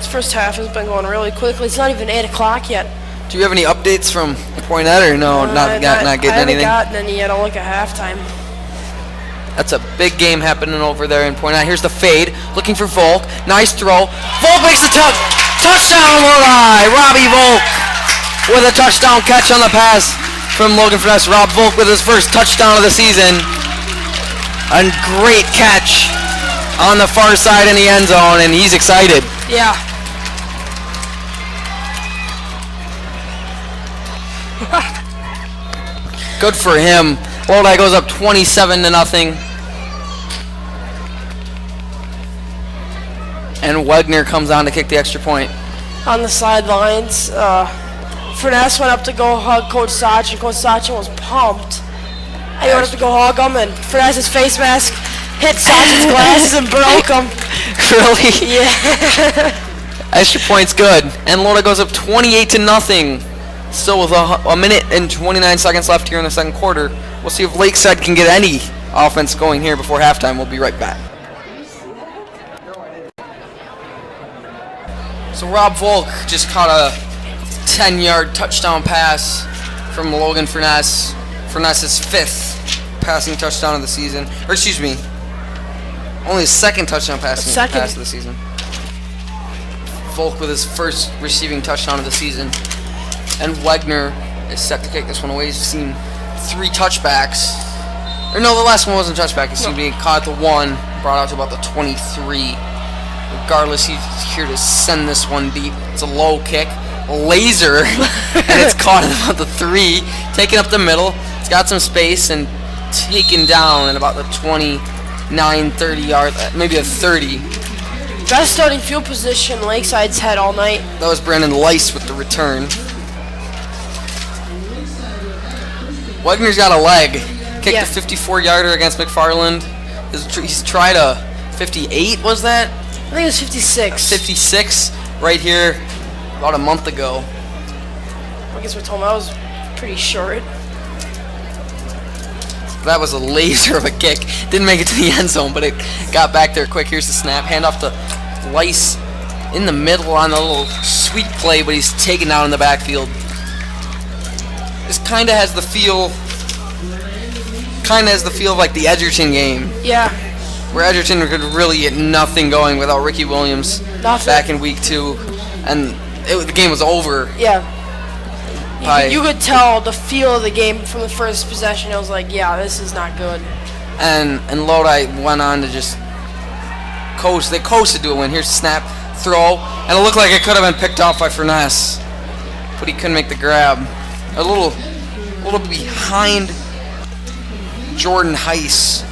this first half has been going really quickly. It's not even 8 o'clock yet. Do you have any updates from Poinette, or no? Not getting anything? I haven't gotten any yet. I'll look at halftime. That's a big game happening over there in Poinette. Here's the fade, looking for Volk. Nice throw. Volk makes the touchdown, Lodi. Robbie Volk with a touchdown catch on the pass from Logan Furness. Rob Volk with his first touchdown of the season. A great catch on the far side in the end zone, and he's excited. Yeah. Good for him. Lodi goes up 27-0. And Wegner comes on to kick the extra point. On the sidelines, Furness went up to go hug Coach Sachin. Coach Sachin was pumped. And he went up to go hug him, and Furness's face mask hit Sachin's glasses and broke him. Really? Yeah. Extra point's good. And Lodi goes up 28-0. Still with a minute and 29 seconds left here in the second quarter. We'll see if Lakeside can get any offense going here before halftime. We'll be right back. So Rob Volk just caught a 10-yard touchdown pass from Logan Furness. Furness's 5th passing touchdown of the season. Or excuse me, only his 2nd touchdown pass of the season. Volk with his 1st receiving touchdown of the season. And Wegner is set to kick this one away. He's seen 3 touchbacks. Or no, the last one wasn't a touchback. He seemed to be caught at the 1, brought out to about the 23. Regardless, he's here to send this one deep. It's a low kick, laser, and it's caught at about the 3, taken up the middle. It's got some space and taken down at about the 29, 30 yard, maybe a 30. Best starting field position Lakeside's had all night. That was Brandon Lice with the return. Wegner's got a leg. Kicked a 54-yarder against McFarland. He's tried a 58, was that? I think it was 56. 56 right here about a month ago. I guess we told him I was pretty short. That was a laser of a kick. Didn't make it to the end zone, but it got back there quick. Here's the snap. Handoff to Lice in the middle on a little sweep play, but he's taken down in the backfield. This kind of has the feel of like the Edgerton game. Yeah. Where Edgerton could really get nothing going without Ricky Williams back in week 2, and the game was over. Yeah. You could tell the feel of the game from the first possession. It was like, yeah, this is not good. And Lodi went on to just coast. They coasted to a win. Here's the snap, throw, and it looked like it could have been picked off by Furness, but he couldn't make the grab. A little behind Jordan Heiss,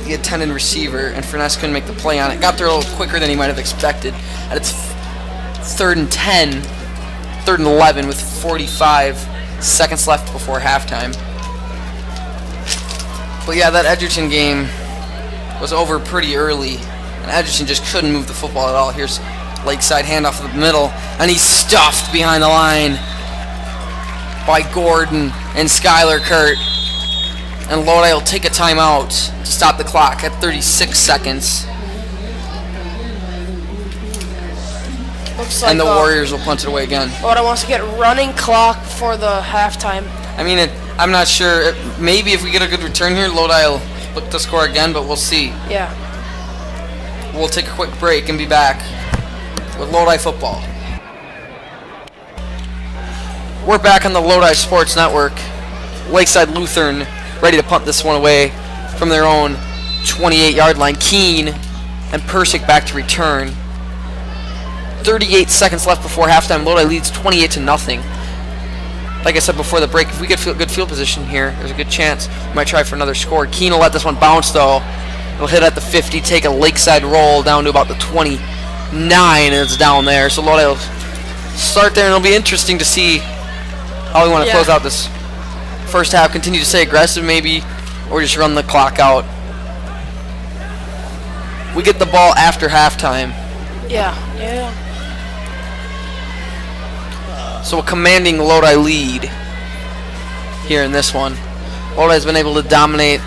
the attendant receiver, and Furness couldn't make the play on it. Got there a little quicker than he might have expected. And it's 3rd and 10, 3rd and 11 with 45 seconds left before halftime. But yeah, that Edgerton game was over pretty early, and Edgerton just couldn't move the football at all. Here's Lakeside handoff in the middle, and he's stuffed behind the line by Gordon and Skylar Kurt. And Lodi will take a timeout to stop the clock at 36 seconds. Looks like and the Warriors will punt it away again. Lodi wants to get running clock for the halftime. I mean, I'm not sure. Maybe if we get a good return here, Lodi will look to score again, but we'll see. Yeah. We'll take a quick break and be back with Lodi football. We're back on the Lodi Sports Network. Lakeside Luthern ready to punt this one away from their own 28-yard line. Keene and Persick back to return. 38 seconds left before halftime. Lodi leads 28-0. Like I said before the break, if we get good field position here, there's a good chance we might try for another score. Keene will let this one bounce, though. It'll hit at the 50, take a Lakeside roll down to about the 29, and it's down there. So Lodi will start there, and it'll be interesting to see how we want to close out this first half. Continue to stay aggressive, maybe, or just run the clock out. We get the ball after halftime. Yeah. So a commanding Lodi lead here in this one. Lodi has been able to dominate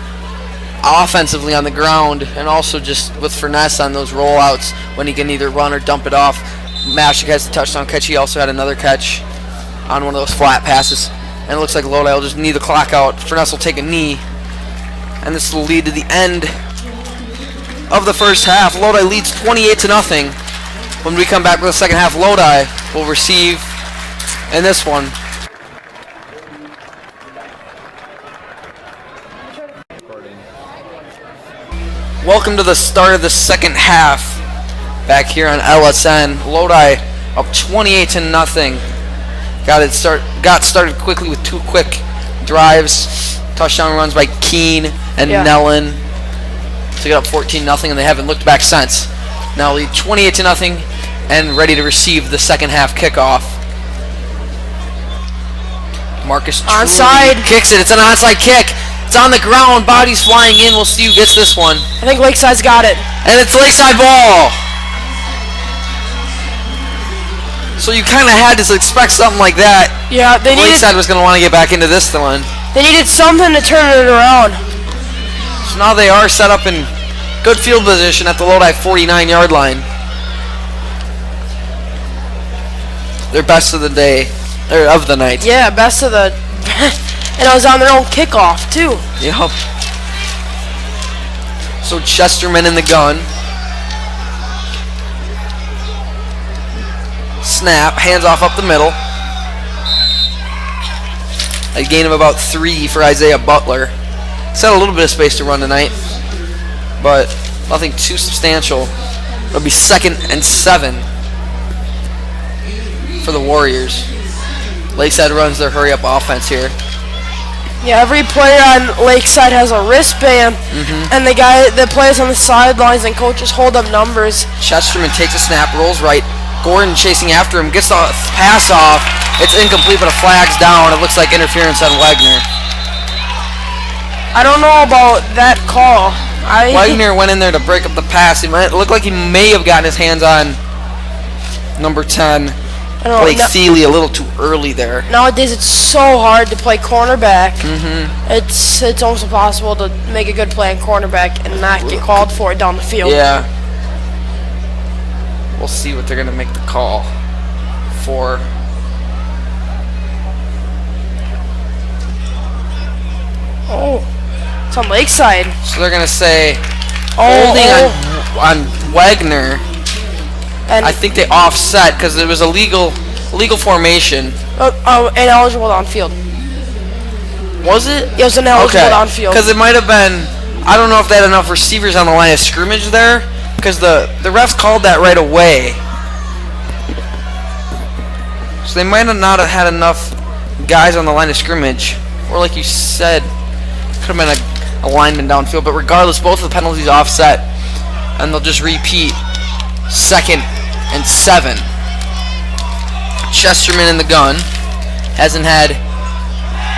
offensively on the ground, and also just with Furness on those rollouts when he can either run or dump it off. Mashik has the touchdown catch. He also had another catch on one of those flat passes. And it looks like Lodi will just knee the clock out. Furness will take a knee. And this will lead to the end of the first half. Lodi leads 28-0. When we come back with the second half, Lodi will receive in this one. Welcome to the start of the second half back here on LSN. Lodi up 28-0. Got started quickly with 2 quick drives, touchdown runs by Keene and Nellen to get up 14-0, and they haven't looked back since. Now lead 28-0 and ready to receive the second half kickoff. Marcus onside kicks it. It's an onside kick. It's on the ground. Bodies flying in. We'll see who gets this one. I think Lakeside's got it. And it's Lakeside ball. So you kind of had to expect something like that. Yeah, Lakeside was going to want to get back into this one. They needed something to turn it around. So now they are set up in good field position at the Lodi 49-yard line. Their best of the day, or of the night. Yeah, best of the... and it was on their own kickoff, too. Yep. So Chesterman in the gun. Snap, hands off up the middle. A gain of about 3 for Isaiah Butler. He's had a little bit of space to run tonight, but nothing too substantial. It'll be 2nd and 7 for the Warriors. Lakeside runs their hurry-up offense here. Yeah, every player on Lakeside has a wristband, and the players on the sidelines and coaches hold up numbers. Chesterman takes a snap, rolls right. Gordon chasing after him, gets the pass off. It's incomplete, but a flag's down. It looks like interference on Wagner. I don't know about that call. Wagner went in there to break up the pass. It looked like he may have gotten his hands on number 10, Blake Seeley, a little too early there. Nowadays, it's so hard to play cornerback. It's almost impossible to make a good play on cornerback and not get called for it down the field. Yeah. We'll see what they're going to make the call for. Oh, it's on Lakeside. So they're going to say holding on Wagner. And I think they offset because it was a legal formation. Ineligible downfield. Was it? It was ineligible downfield. Because it might have been, I don't know if they had enough receivers on the line of scrimmage there. Because the refs called that right away. So they might have not have had enough guys on the line of scrimmage. Or like you said, could have been a lineman downfield. But regardless, both of the penalties offset. And they'll just repeat 2nd and 7. Chesterman in the gun. Hasn't had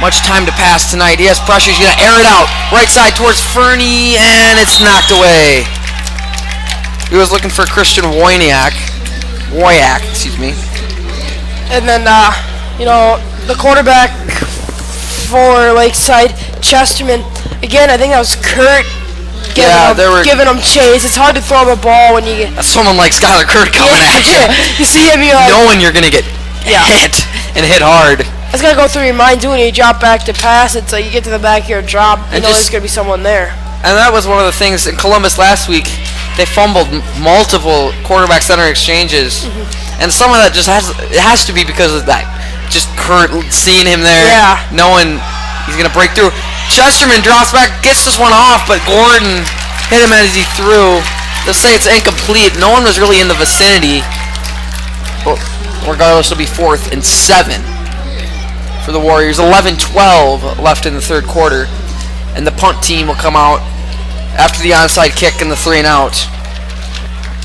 much time to pass tonight. He has pressure. He's going to air it out. Right side towards Fernie. And it's knocked away. He was looking for Christian Wojak, excuse me. And then, the quarterback for Lakeside, Chesterman. Again, I think that was Kurt giving him chase. It's hard to throw the ball when you get... Someone like Skylar Kurt coming at you. You see him, you're like... Knowing you're going to get hit and hit hard. It's going to go through your mind, too, when you drop back to pass it, so you get to the back here, drop, you know there's going to be someone there. And that was one of the things in Columbus last week. They fumbled multiple quarterback-center exchanges, and some of that has to be because of that. Just Kurt seeing him there, knowing he's gonna break through. Chesterman drops back, gets this one off, but Gordon hit him as he threw. They'll say it's incomplete. No one was really in the vicinity. But regardless, it'll be 4th and 7 for the Warriors. 11-12 left in the third quarter, and the punt team will come out after the onside kick and the 3-and-out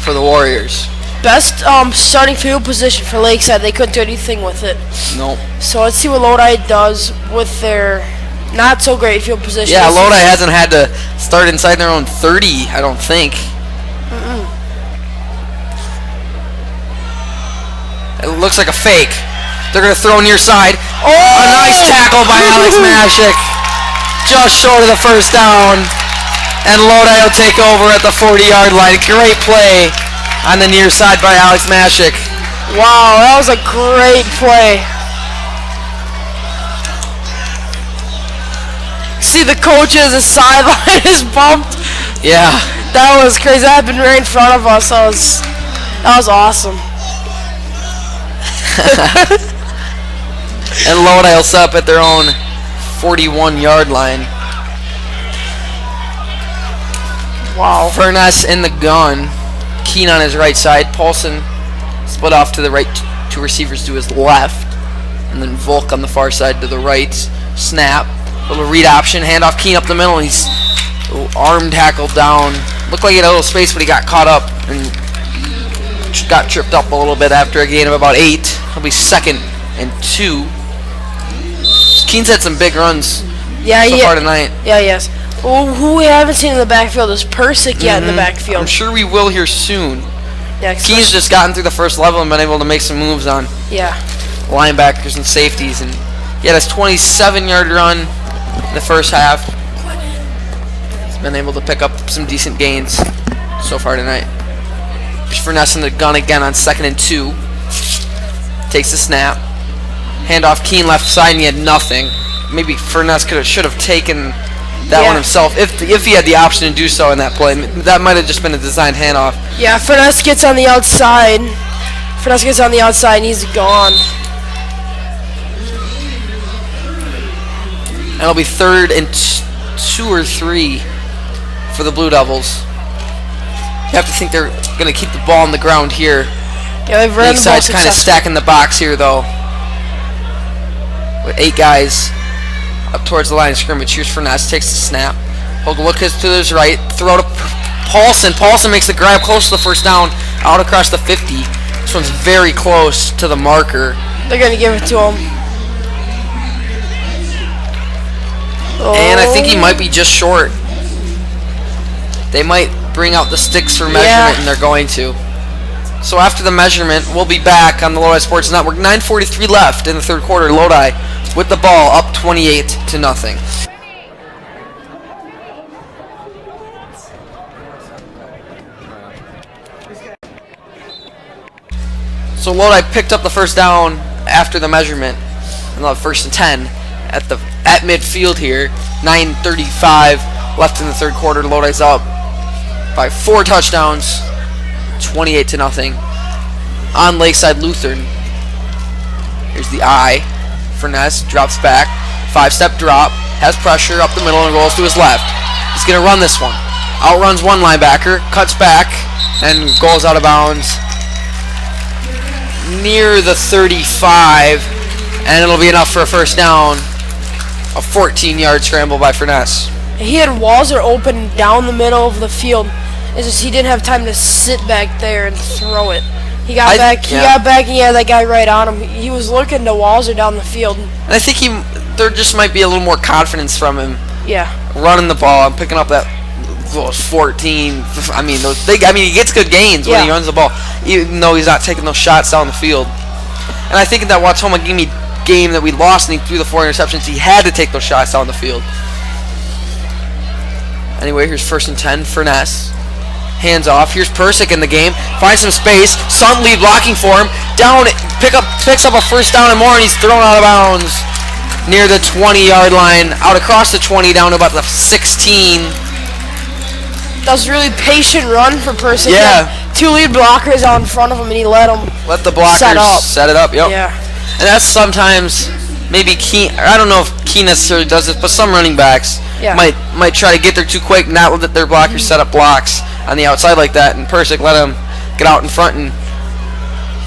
for the Warriors. Best starting field position for Lakeside. They couldn't do anything with it. Nope. So let's see what Lodi does with their not so great field position. Yeah, Lodi hasn't had to start inside their own 30, I don't think. It looks like a fake. They're going to throw near side. Oh! A nice tackle by Alex Mashik. Just short of the first down. And Lodi will take over at the 40-yard line. Great play on the near side by Alex Mashik. Wow, that was a great play. See the coaches, the sideline is bumped. Yeah. That was crazy. That happened right in front of us. That was awesome. And Lodi will set up at their own 41-yard line. Wow. Furness in the gun. Keen on his right side. Paulson split off to the right. 2 receivers to his left. And then Volk on the far side to the right. Snap. Little read option. Handoff Keen up the middle. And he's arm tackled down. Looked like he had a little space, but he got caught up and got tripped up a little bit after a gain of about 8. He'll be 2nd and 2. Keen's had some big runs so far tonight. Yeah, yes. Well, who we haven't seen in the backfield is Persick yet in the backfield. I'm sure we will here soon. Yeah, Keen's just gotten through the first level and been able to make some moves on linebackers and safeties. And he had his 27-yard run in the first half. He's been able to pick up some decent gains so far tonight. Furness in the gun again on 2nd and 2. Takes the snap. Handoff Keen left side and he had nothing. Maybe Furness should have taken that one himself if he had the option to do so in that play. That might have just been a designed handoff. Yeah, Furness gets on the outside. And he's gone. And it'll be 3rd and 2 or 3 for the Blue Devils. You have to think they're going to keep the ball on the ground here. Yeah, they've run the ball Lakeside's kind of stacking the box here, though. With 8 guys up towards the line of scrimmage. Here's Furness, takes the snap. He'll look to his right, throw to Paulson. Paulson makes the grab close to the first down, out across the 50. This one's very close to the marker. They're going to give it to him. And I think he might be just short. They might bring out the sticks for measurement, and they're going to. So after the measurement, we'll be back on the Lodi Sports Network. 9:43 left in the third quarter. Lodi with the ball up 28-0. So Lodi picked up the first down after the measurement, and the 1st and 10 at midfield here. 9:35 left in the third quarter. Lodi's up by 4 touchdowns, 28-0 on Lakeside Luthern. Here's the eye. Furness drops back, 5-step drop, has pressure up the middle and rolls to his left. He's going to run this one. Outruns one linebacker, cuts back, and goes out of bounds near the 35, and it'll be enough for a first down. A 14-yard scramble by Furness. He had Walzer open down the middle of the field. It's just he didn't have time to sit back there and throw it. He got back, and he had that guy right on him. He was looking to Walzer down the field. And I think there just might be a little more confidence from him. Yeah. Running the ball and picking up those 14. I mean, he gets good gains when he runs the ball, even though he's not taking those shots down the field. And I think in that Watoma game that we lost and he threw the 4 interceptions, he had to take those shots down the field. Anyway, here's 1st and 10, Furness. Hands off. Here's Persick in the game. Finds some space. Sun lead blocking for him. Down, picks up a first down and more, and he's thrown out of bounds near the 20-yard line. Out across the 20, down to about the 16. That was a really patient run for Persick. Yeah. 2 lead blockers out in front of him, and he let the blockers set it up. Yep. Yeah. And that's sometimes maybe Keen. I don't know if Keen necessarily does this, but some running backs might try to get there too quick, not let their blockers set up blocks on the outside like that. And Persick let him get out in front, and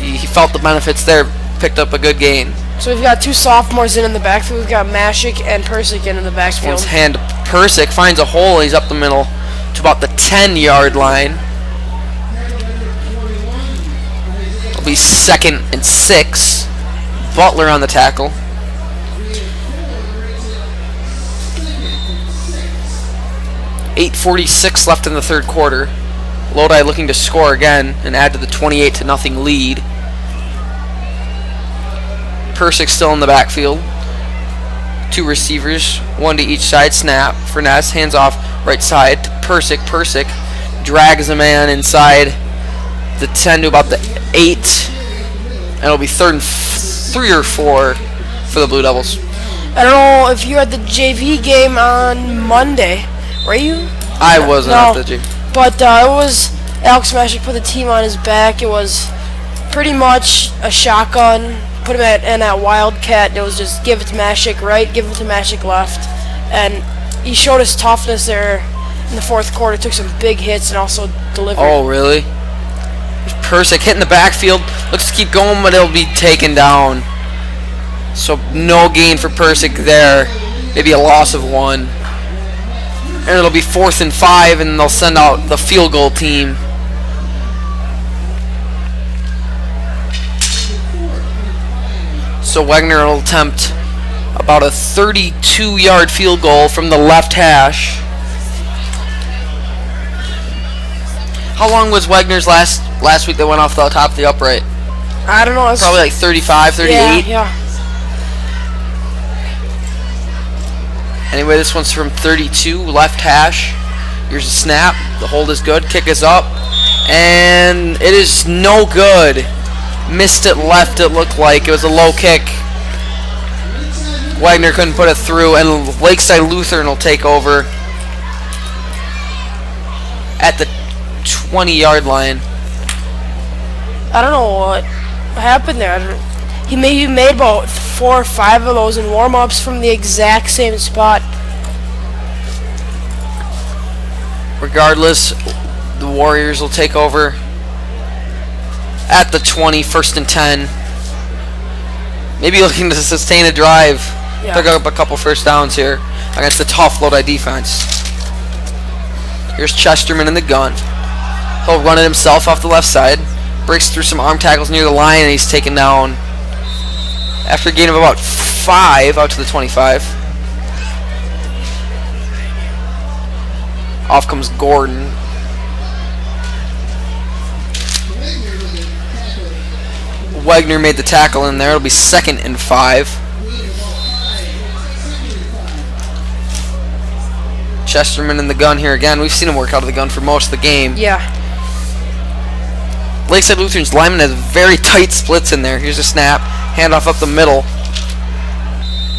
he felt the benefits there. Picked up a good gain. So we've got 2 sophomores in the backfield. We've got Mashik and Persick in the backfield. One's hand Persick finds a hole. He's up the middle to about the 10-yard line. It'll be 2nd and 6. Butler on the tackle. .846 left in the third quarter. Lodi looking to score again and add to the 28-0 lead. Persick still in the backfield. 2 receivers, 1 to each side. Snap. Furness hands off right side to Persick. Persick drags a man inside the 10 to about the 8. And it'll be 3rd and 3 or 4 for the Blue Devils. I don't know if you were at the JV game on Monday. Were you? I wasn't at the JV. But it was Alex Mashik put the team on his back. It was pretty much a shotgun. Put him in that wildcat. It was just give it to Mashik right, give it to Mashik left. And he showed his toughness there in the fourth quarter. Took some big hits and also delivered. Oh, really? Persick hitting the backfield. Looks to keep going, but it'll be taken down So no gain for Persic there. Maybe a loss of 1. And it'll be 4th and 5, and they'll send out the field goal team. So Wagner will attempt about a 32-yard field goal from the left hash. How long was Wagner's last week that went off the top of the upright? I don't know. Probably like 35, 38. Yeah. Anyway, this one's from 32, left hash. Here's a snap. The hold is good. Kick is up. And it is no good. Missed it left, it looked like. It was a low kick. Wagner couldn't put it through, and Lakeside Luthern will take over at the 20-yard line. I don't know what happened there. He made about 4 or 5 of those in warm-ups from the exact same spot. Regardless, the Warriors will take over at the 20, 1st and 10. Maybe looking to sustain a drive. Yeah. Pick up a couple first downs here against the tough Lodi defense. Here's Chesterman in the gun. He'll run it himself off the left side. Breaks through some arm tackles near the line, and he's taken down after a gain of about 5 out to the 25. Off comes Gordon. Wagner made the tackle in there. It'll be 2nd and 5. Chesterman in the gun here again. We've seen him work out of the gun for most of the game. Yeah. Lakeside Lutheran's lineman has very tight splits in there. Here's a snap. Handoff up the middle.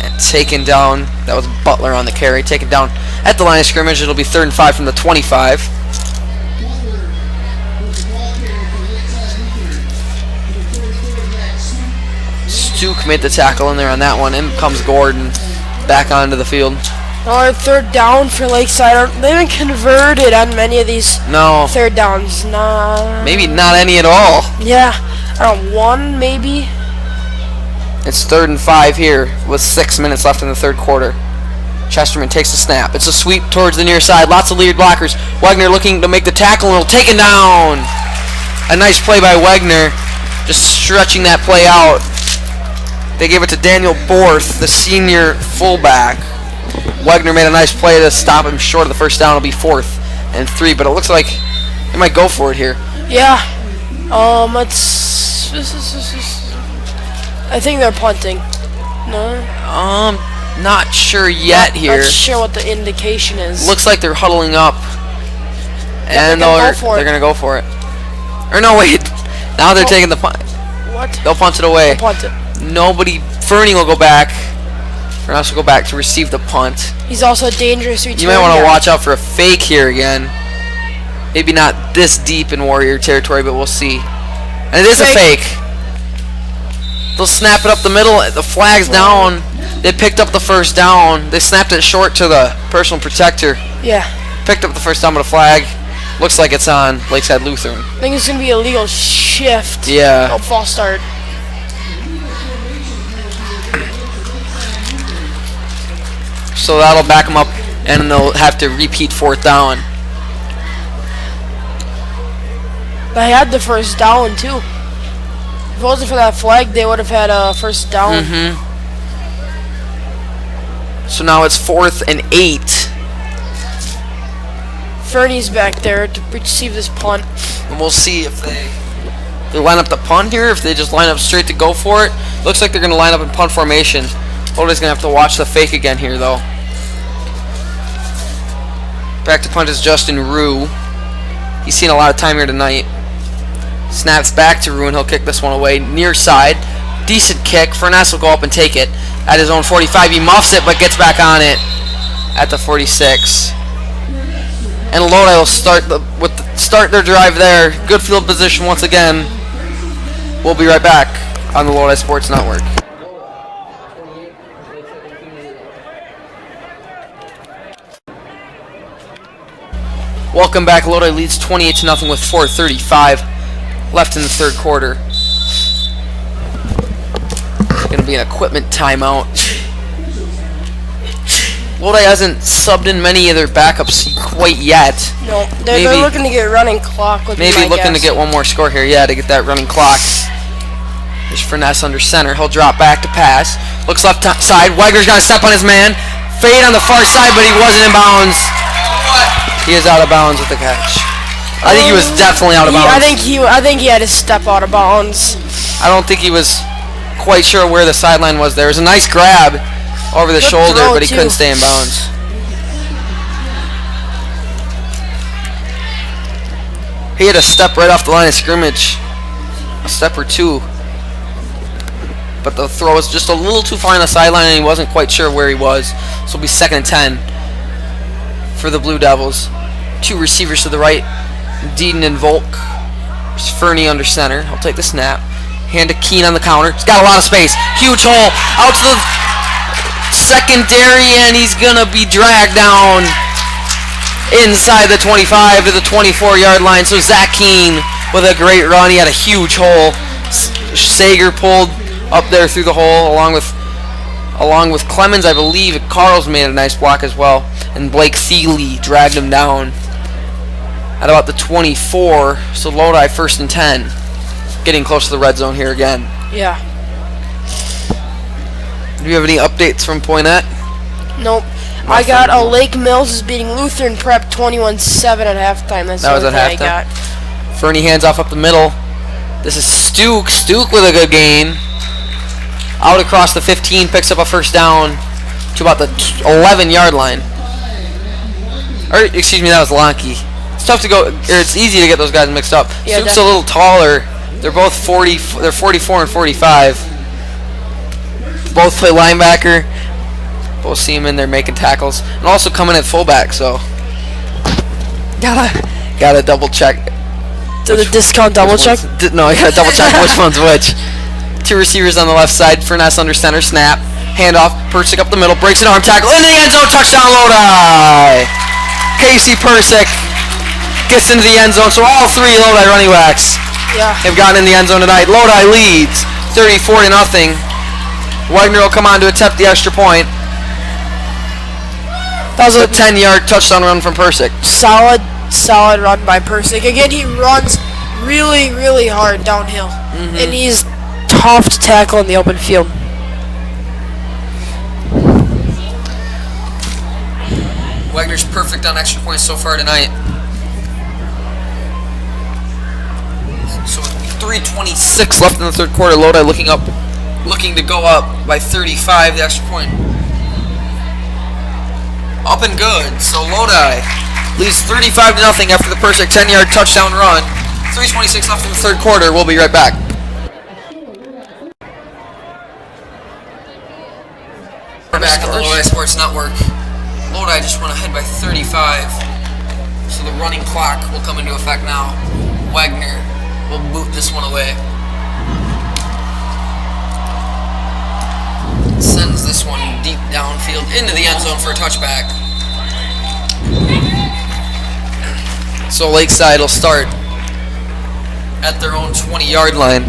And taken down. That was Butler on the carry. Taken down at the line of scrimmage. It'll be 3rd and 5 from the 25. Stuke made the tackle in there on that one. In comes Gordon back onto the field. Another 3rd down for Lakeside. They haven't converted on many of these 3rd downs. Nah. Maybe not any at all. Yeah. I don't know, 1 maybe. It's 3rd and 5 here with 6 minutes left in the 3rd quarter. Chesterman takes a snap. It's a sweep towards the near side. Lots of lead blockers. Wagner looking to make the tackle, and he'll take it down. A nice play by Wagner. Just stretching that play out. They gave it to Daniel Borth, the senior fullback. Wagner made a nice play to stop him short of the first down. It'll be 4th and 3, but it looks like they might go for it here. Yeah. I think they're punting. No? Not sure yet here. Not sure what the indication is. Looks like they're huddling up. Yeah, And they're going to go for it. Or no, wait. Now they're taking the punt. What? They'll punt it away. They'll punt it. Nobody. Fernie will go back. Fernie will go back to receive the punt. He's also a dangerous return. You might want to watch out for a fake here again. Maybe not this deep in Warrior territory, but we'll see. And it is a fake. They'll snap it up the middle. The flag's down. They picked up the first down. They snapped it short to the personal protector. Yeah. Picked up the first down with a flag. Looks like it's on Lakeside Lutheran. I think it's going to be a legal shift. Yeah. Oh, false start. So that'll back them up, and they'll have to repeat 4th down. They had the first down, too. If it wasn't for that flag, they would have had a first down. So now it's 4th and 8. Fernie's back there to receive this punt. And we'll see if they line up the punt here, if they just line up straight to go for it. Looks like they're going to line up in punt formation. Lodi's going to have to watch the fake again here, though. Back to punt is Justin Rue. He's seen a lot of time here tonight. Snaps back to Rue, and he'll kick this one away. Near side. Decent kick. Furness will go up and take it at his own 45. He muffs it, but gets back on it at the 46. And Lodi will start their drive there. Good field position once again. We'll be right back on the Lodi Sports Network. Welcome back. Lodi leads 28-0 with 4:35 left in the 3rd quarter. Going to be an equipment timeout. Lodi hasn't subbed in many of their backups quite yet. No, they're looking to get running clock. Maybe looking to get one more score here. Yeah, to get that running clock. There's Finesse under center. He'll drop back to pass. Looks left side. Wagner's got to step on his man. Fade on the far side, but he wasn't in bounds. He is out of bounds with the catch. I think he was definitely out of bounds. I think he had to step out of bounds. I don't think he was quite sure where the sideline was. There was a nice grab over the shoulder, but he couldn't stay in bounds. He had a step right off the line of scrimmage. A step or two. But the throw was just a little too far on the sideline, and he wasn't quite sure where he was. So it'll be 2nd and 10 for the Blue Devils. 2 receivers to the right. Deeden and Volk. There's Fernie under center. He'll take the snap. Hand to Keen on the counter. He's got a lot of space. Huge hole. Out to the secondary, and he's going to be dragged down inside the 25 to the 24-yard line. So Zach Keen with a great run. He had a huge hole. Sager pulled up there through the hole along with Clemens, I believe. Carl's made a nice block as well. And Blake Thiele dragged him down at about the 24. So Lodi 1st and 10. Getting close to the red zone here again. Yeah. Do you have any updates from Poinette? Nope. I got Lake Mills is beating Lutheran Prep 21-7 at halftime. That's that was at halftime. I got. Fernie hands off up the middle. This is Stuke. Stuke with a good gain. Out across the 15, picks up a first down to about the 11-yard line. Or excuse me, that was Lonke. It's tough to go, or it's easy to get those guys mixed up. Yeah, Stuke's a little taller. They're both 40. They're 44 and 45. Both play linebacker. Both see him in there making tackles, and also coming at fullback. So gotta double check. So the discount double check? No, I gotta double check which one's which. 2 receivers on the left side. Finesse under center. Snap. Handoff. Persick up the middle. Breaks an arm tackle. In the end zone. Touchdown Lodi. Casey Persick gets into the end zone. So all 3 Lodi running backs have gotten in the end zone tonight. Lodi leads 34-0. Wagner will come on to attempt the extra point. That was a 10-yard touchdown run from Persick. Solid run by Persick. Again, he runs really, really hard downhill. And he's tough to tackle in the open field. Wagner's perfect on extra points so far tonight. So 3:26 left in the third quarter. Lodi looking to go up by 35. The extra point up and good. So Lodi leads 35-0 after the Persick 10-yard touchdown run. 3:26 left in the third quarter. We'll be right back. We're back on the Lodi Sports Network. Lodi just went ahead by 35. So the running clock will come into effect now. Wagner will boot this one away. Sends this one deep downfield into the end zone for a touchback. So Lakeside will start at their own 20-yard line.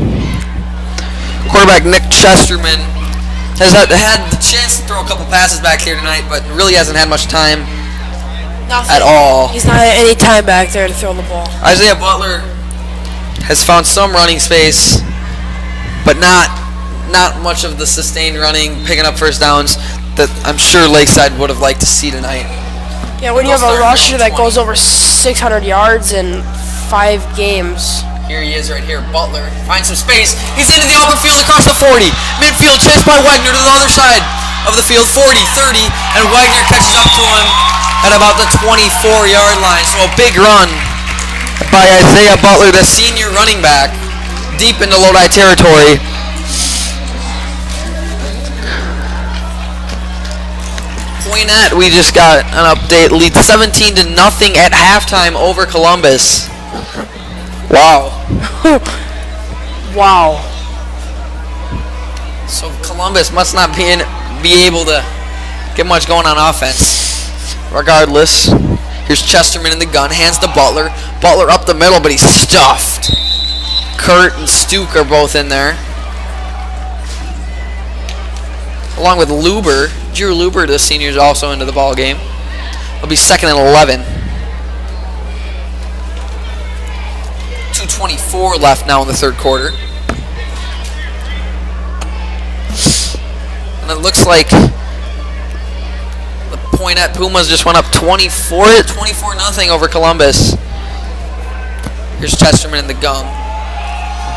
Quarterback Nick Chesterman has had the chance to throw a couple passes back here tonight, but really hasn't had much time at all. He's not had any time back there to throw the ball. Isaiah Butler has found some running space, but not much of the sustained running, picking up first downs that I'm sure Lakeside would have liked to see tonight. Yeah, when you have a rusher that goes over 600 yards in 5 games. Here he is right here. Butler finds some space. He's into the open field across the 40. Midfield chased by Wagner to the other side of the field. 40, 30, and Wagner catches up to him at about the 24-yard line. So a big run by Isaiah Butler, the senior running back, deep into Lodi territory. Poinette, we just got an update. Lead 17-0 at halftime over Columbus. Wow. Wow. So Columbus must not be able to get much going on offense. Regardless, here's Chesterman in the gun, hands to Butler. Butler up the middle, but he's stuffed. Kurt and Stuke are both in there. along with Luber. Drew Luber, the senior, is also into the ball game. He'll be second and 11. 2:24 left now in the third quarter. And it looks like the point at Pumas just went up 24-0 over Columbus. Here's Chesterman in the gun.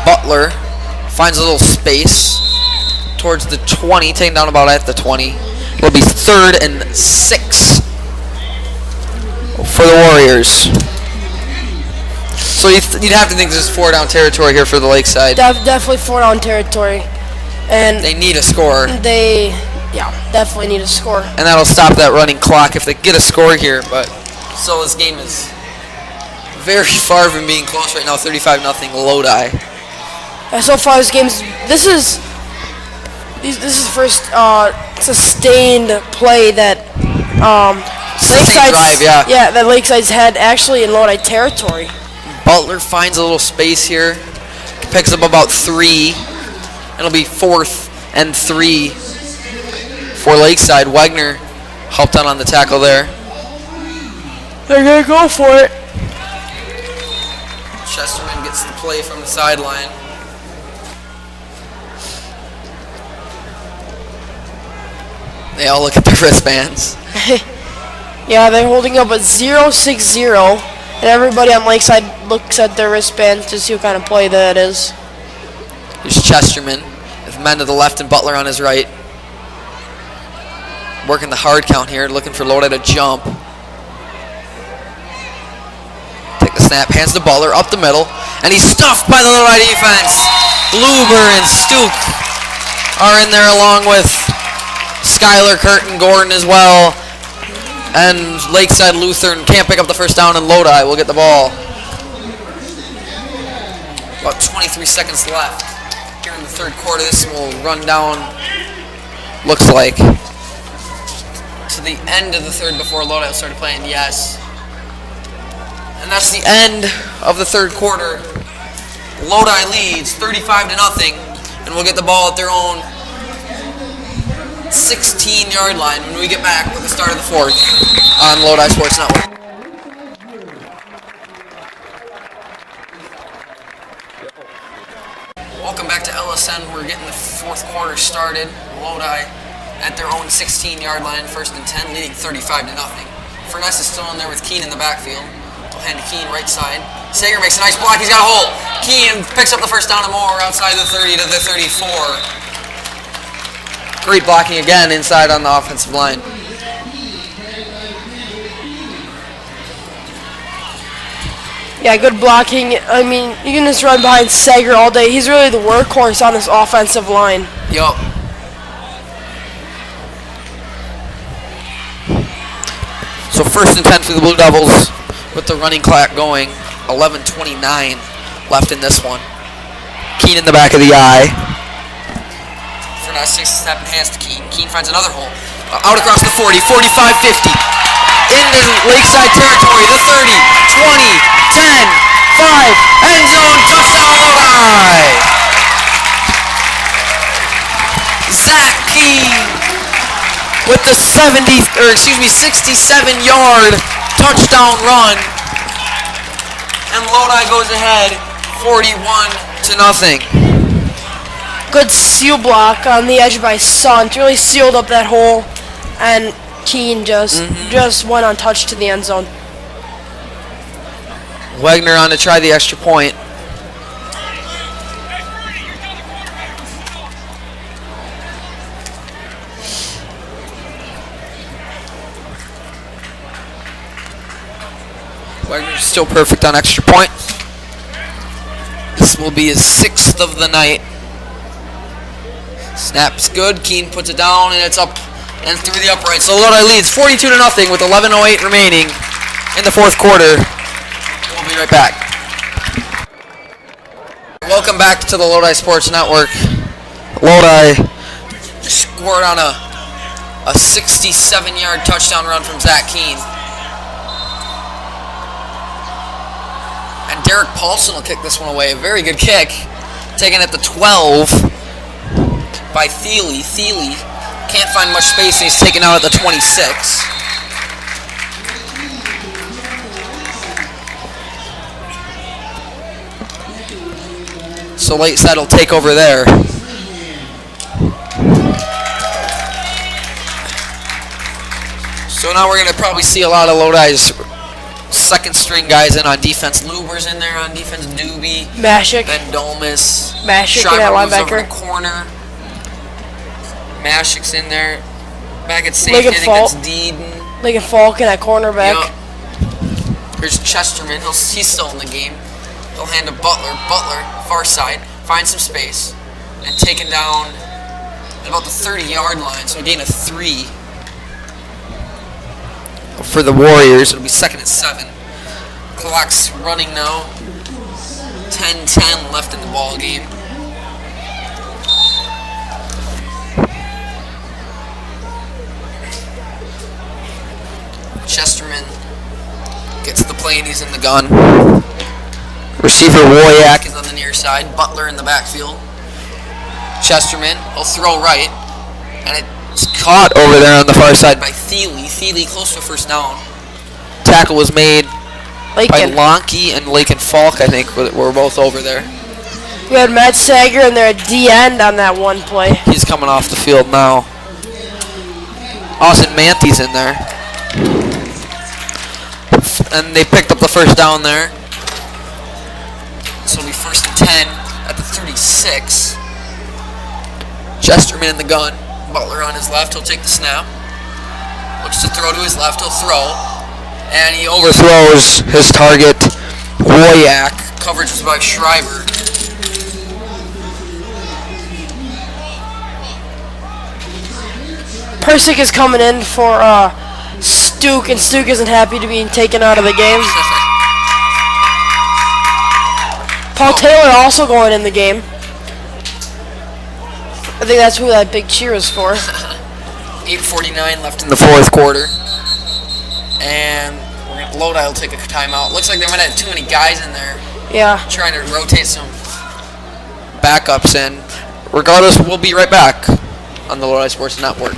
Butler finds a little space towards the 20, taken down about at the 20. It'll be 3rd and 6 for the Warriors. So you'd have to think this is 4-down territory here for the Lakeside. Definitely 4-down territory. And they need a score. They definitely need a score. And that'll stop that running clock if they get a score here. But so this game is very far from being close right now. 35-0 Lodi. So far, this is the first sustained play that Sustained drive, that Lakeside's had actually in Lodi territory. Butler finds a little space here, picks up about 3. It'll be 4th and 3 for Lakeside. Wagner helped out on the tackle there. They're gonna go for it. Chesterman gets the play from the sideline. They all look at their wristbands. Yeah, they're holding up a 0-6-0, and everybody on Lakeside looks at their wristbands to see what kind of play that is. Here's Chesterman with men to the left and Butler on his right. Working the hard count here, looking for Lodi to jump. Take the snap, hands to Butler, up the middle, and he's stuffed by the Lodi defense. Luber and Stuke are in there along with Skylar, Curtin, Gordon as well. And Lakeside Luthern can't pick up the first down, and Lodi will get the ball. About 23 seconds left here in the third quarter. This will run down, looks like, to the end of the third before Lodi started playing. Yes. And that's the end of the third quarter. Lodi leads 35-0, and we'll get the ball at their own 16-yard line when we get back with the start of the fourth on Lodi Sports Network. Welcome back to LSN. We're getting the fourth quarter started. Lodi at their own 16-yard line, 1st and 10, leading 35-0. Furness is still in there with Keene in the backfield. We'll hand to Keene right side. Sager makes a nice block. He's got a hole. Keene picks up the first down and more outside the 30 to the 34. Great blocking again inside on the offensive line. Yeah, good blocking. I mean, you can just run behind Sager all day. He's really the workhorse on this offensive line. Yup. So 1st and 10 for the Blue Devils with the running clock going. 11:29 left in this one. Keene in the back of the eye. Furness takes a step and hands to Keene. Keene finds another hole. Out across the 40, 45, 50. Into Lakeside territory, the 30, 20, 10, 5, end zone, touchdown Lodi! Zach Keene with the 67-yard touchdown run. And Lodi goes ahead 41-0. Good seal block on the edge by Sunt. Really sealed up that hole, and Keene just went untouched to the end zone. Wagner on to try the extra point. Wagner's still perfect on extra point. This will be his 6th of the night. Snap's good. Keene puts it down, and it's up and through the upright. So Lodi leads 42-0 with 11:08 remaining in the fourth quarter. We'll be right back. Welcome back to the Lodi Sports Network. Lodi just scored on a 67-yard touchdown run from Zach Keene. And Derek Paulson will kick this one away. A very good kick. Taken at the 12 by Thiele. Thiele Can't find much space, and he's taken out at the 26. So Lakeside will take over there. So now we're going to probably see a lot of Lodi's second string guys in on defense. Luber's in there on defense. Doobie. Mashik. Ben Dolmas. Mashik in Schreiber that moves over linebacker. the corner. Mashik's in there. Back at safety, Lincoln I think Falk. that's Deeden. Lincoln Falk in at cornerback. Yep. Here's Chesterman. He's still in the game. He'll hand to Butler. Butler, far side, finds some space, and taken down at about the 30-yard line. So a gain of 3 for the Warriors. It'll be 2nd and 7. Clock's running now. 10-10 left in the ball game. Chesterman gets the play and he's in the gun. Receiver Woyak is on the near side. Butler in the backfield. Chesterman will throw right. And it's caught over there on the far side by Thiele. Thiele close to first down. Tackle was made by Lincoln. Lonke and Lakin Falk, I think, were both over there. We had Matt Sager in there at D-end on that one play. He's coming off the field now. Austin Manthe's in there. And they picked up the first down there. So it'll be 1st and 10 at the 36. Chesterman in the gun. Butler on his left. He'll take the snap. Looks to throw to his left. He'll throw. And he overthrows his target, Woyak. Coverage was by Schreiber. Persick is coming in for Stuke, and Stuke isn't happy to be taken out of the game. Paul Taylor also going in the game. I think that's who that big cheer is for. 8:49 left in the fourth quarter. And Lodi will take a timeout. Looks like they might have too many guys in there Yeah. trying to rotate some backups in. Regardless, we'll be right back on the Lodi Sports Network.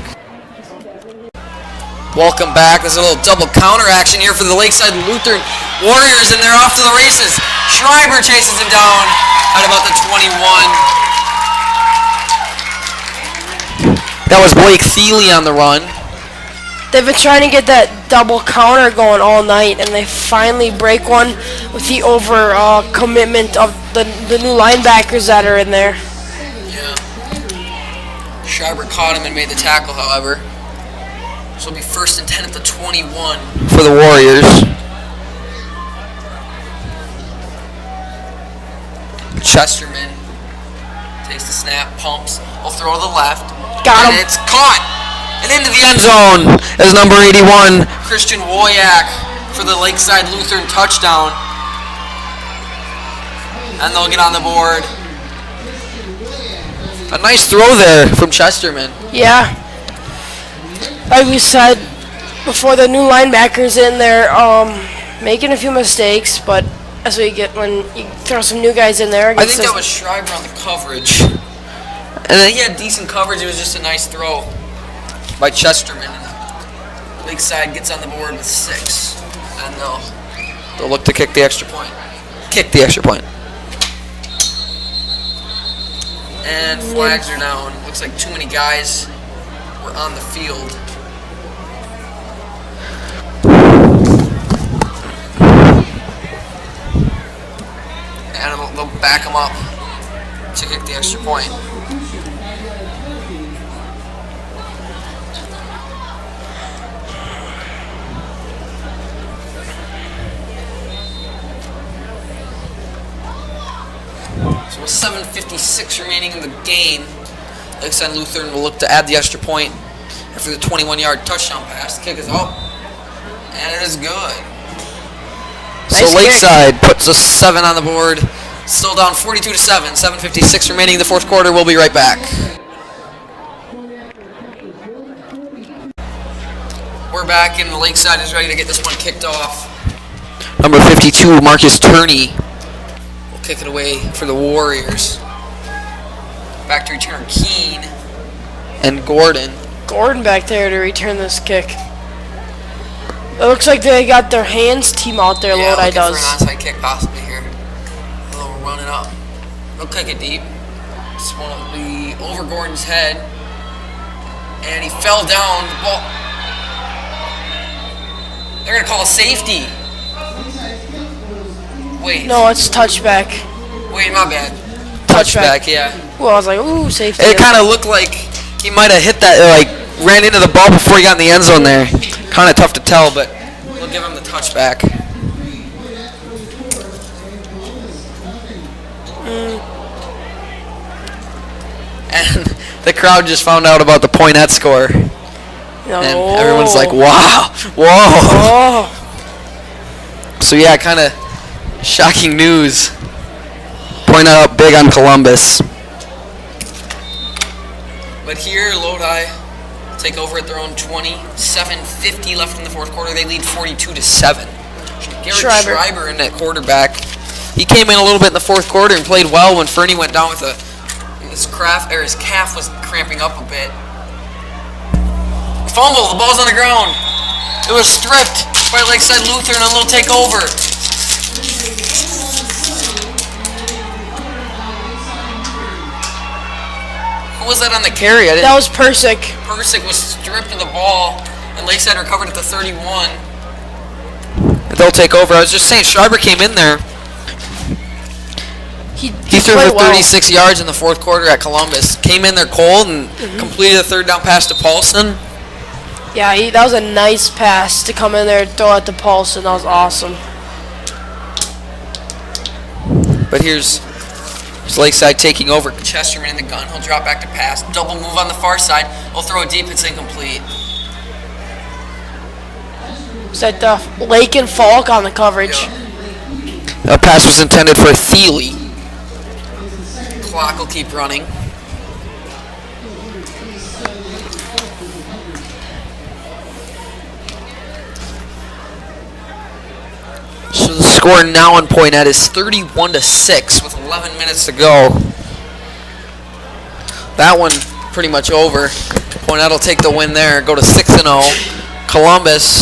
Welcome back. There's a little double counter action here for the Lakeside Luthern Warriors, and they're off to the races. Schreiber chases him down at about the 21. That was Blake Thiele on the run. They've been trying to get that double counter going all night, and they finally break one with the commitment of the new linebackers that are in there. Yeah. Schreiber caught him and made the tackle, however. So it'll be 1st and 10 at the 21 for the Warriors. Chesterman takes the snap, pumps, will throw to the left. Got him. And it's caught! And into the end zone is number 81, Christian Woyak, for the Lakeside Lutheran touchdown. And they'll get on the board. A nice throw there from Chesterman. Yeah. Like we said before, the new linebackers in there making a few mistakes, but that's what you get when you throw some new guys in there. I think that was Schreiber on the coverage. And then he had decent coverage. It was just a nice throw by Chesterman. Lakeside gets on the board with 6. And they'll look to kick the extra point. And flags are down. Looks like too many guys were on the field. And they'll back them up to kick the extra point. So with 7:56 remaining in the game, Lakeside Lutheran will look to add the extra point after the 21-yard touchdown pass. The kick is up, and it is good. Nice So kick. Lakeside puts a 7 on the board. Still down 42-7. 7:56 remaining in the fourth quarter. We'll be right back. We're back, and the Lakeside is ready to get this one kicked off. Number 52, Marcus Turney, will kick it away for the Warriors. Back to return Keene and Gordon. Gordon back there to return this kick. It looks like they got their hands team out there, Yeah, Lodi looking does. for an onside kick possibly here. A little run it up. They'll kick it deep. This one will be over Gordon's head. And he fell down. The ball. They're going to call a safety. Wait. No, it's touchback. Wait, my bad. Touchback. Touchback, yeah. Ooh, I was like, ooh, safety. It kind of looked like he might have hit that, like, ran into the ball before he got in the end zone there. Kind of tough to tell, but We'll give him the touchback. and the crowd just found out about the Poinette score. No. And everyone's like, wow, whoa. Oh. So, yeah, kind of shocking news. Poinette up big on Columbus. But here, Lodi take over at their own 20. 7:50 left in the fourth quarter. They lead 42-7. Garrett Schreiber in at quarterback. He came in a little bit in the fourth quarter and played well when Fernie went down with his calf was cramping up a bit. Fumble, the ball's on the ground. It was stripped by Lakeside Luthern on a little takeover. Who was that on the carry? That was Persick. Persick was stripped of the ball, and Lakeside recovered at the 31. They'll take over. I was just saying, Schreiber came in there. He threw for 36 yards in the fourth quarter at Columbus. Came in there cold and completed a third down pass to Paulson. Yeah, that was a nice pass to come in there and throw it to Paulson. That was awesome. But here's Lakeside taking over. Chesterman in the gun. He'll drop back to pass. Double move on the far side. He'll throw it deep. It's incomplete. Is that Lake and Falk on the coverage? That pass was intended for Thiele. Clock will keep running. So the score now on Poinette is 31-6 with 11 minutes to go. That one pretty much over. Poinette will take the win there, go to 6-0. Columbus,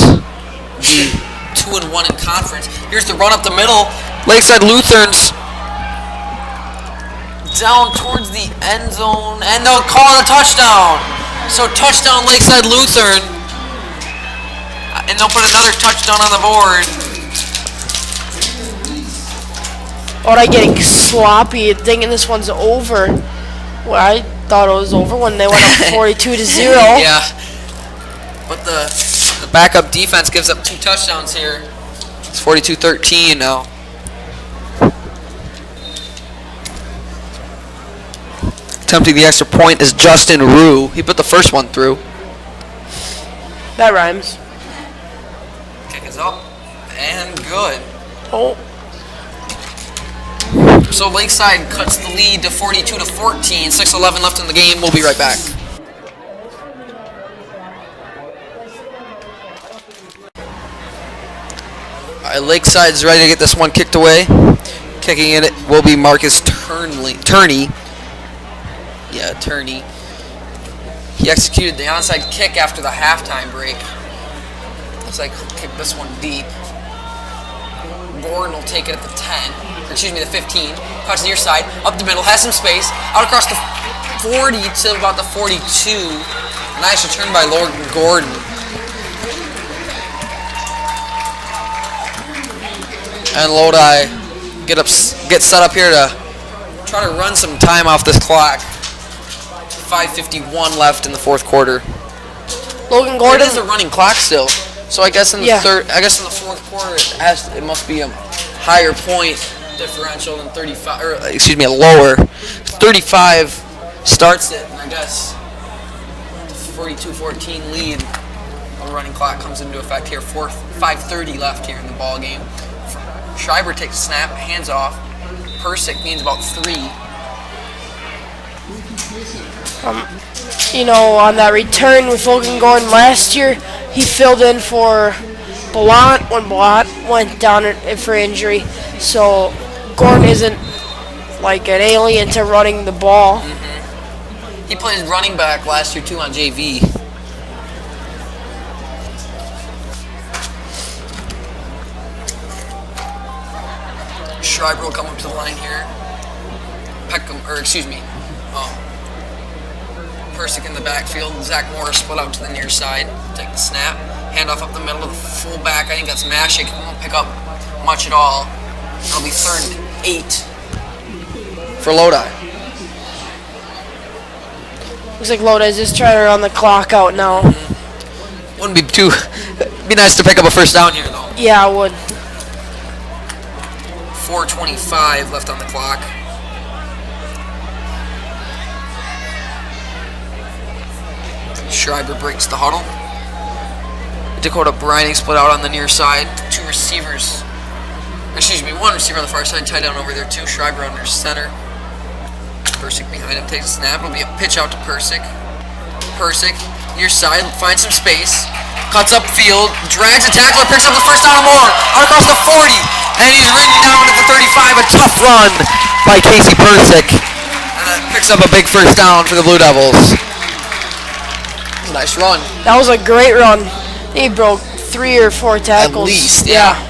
The 2-1 in conference. Here's the run up the middle. Lakeside Luthern's Down towards the end zone. And they'll call it a touchdown. So touchdown Lakeside Luthern. And they'll put another touchdown on the board. Lodi getting sloppy, thinking this one's over. Well, I thought it was over when they went up 42-0. Yeah. But the backup defense gives up 2 touchdowns here. It's 42-13 now. Attempting the extra point is Justin Rue. He put the first one through. That rhymes. Kick is up. And good. Oh. So Lakeside cuts the lead to 42-14. 6:11 left in the game. We'll be right back. All right, Lakeside's ready to get this one kicked away. Kicking it will be Marcus Turney. Yeah, Turney. He executed the onside kick after the halftime break. Looks like he'll kick this one deep. Gordon will take it at the 10. Or excuse me, the 15. Cuts near side. Up the middle. Has some space. Out across the 40 to about the 42. Nice return by Gordon. And Lodi get set up here to try to run some time off this clock. 5:51 left in the fourth quarter. Logan Gordon. It is a running clock still. So I guess in the Yeah. in the fourth quarter it must be a higher point differential than 35, or excuse me, a lower. 35 starts it, and I guess the 42-14 lead. The running clock comes into effect here. 5:30 left here in the ball game. Schreiber takes a snap, hands off. Persick means about 3. On that return with Logan Gordon last year, he filled in for Blount when Blount went down for injury. So Gordon isn't like an alien to running the ball. He played running back last year too on JV. Schreiber will come up to the line here. Peckham, Persick in the backfield. Zach Morris split out to the near side. Take the snap. Handoff up the middle to the fullback. I think that's Mashik. Won't pick up much at all. It'll be 3rd and 8 for Lodi. Looks like Lodi's just trying to run the clock out now. Wouldn't be be nice to pick up a first down here though. Yeah, I would. 4:25 left on the clock. Schreiber breaks the huddle. Dakota Brining split out on the near side. One receiver on the far side, tied down over there too. Schreiber under center. Persick behind him takes a snap. It'll be a pitch out to Persick. Persick, near side, finds some space. Cuts up field, drags a tackler, picks up the first down and more. Out across the 40, and he's ridden down at the 35. A tough run by Casey Persick. And that picks up a big first down for the Blue Devils. Nice run. That was a great run. He broke 3 or 4 tackles. At least, yeah.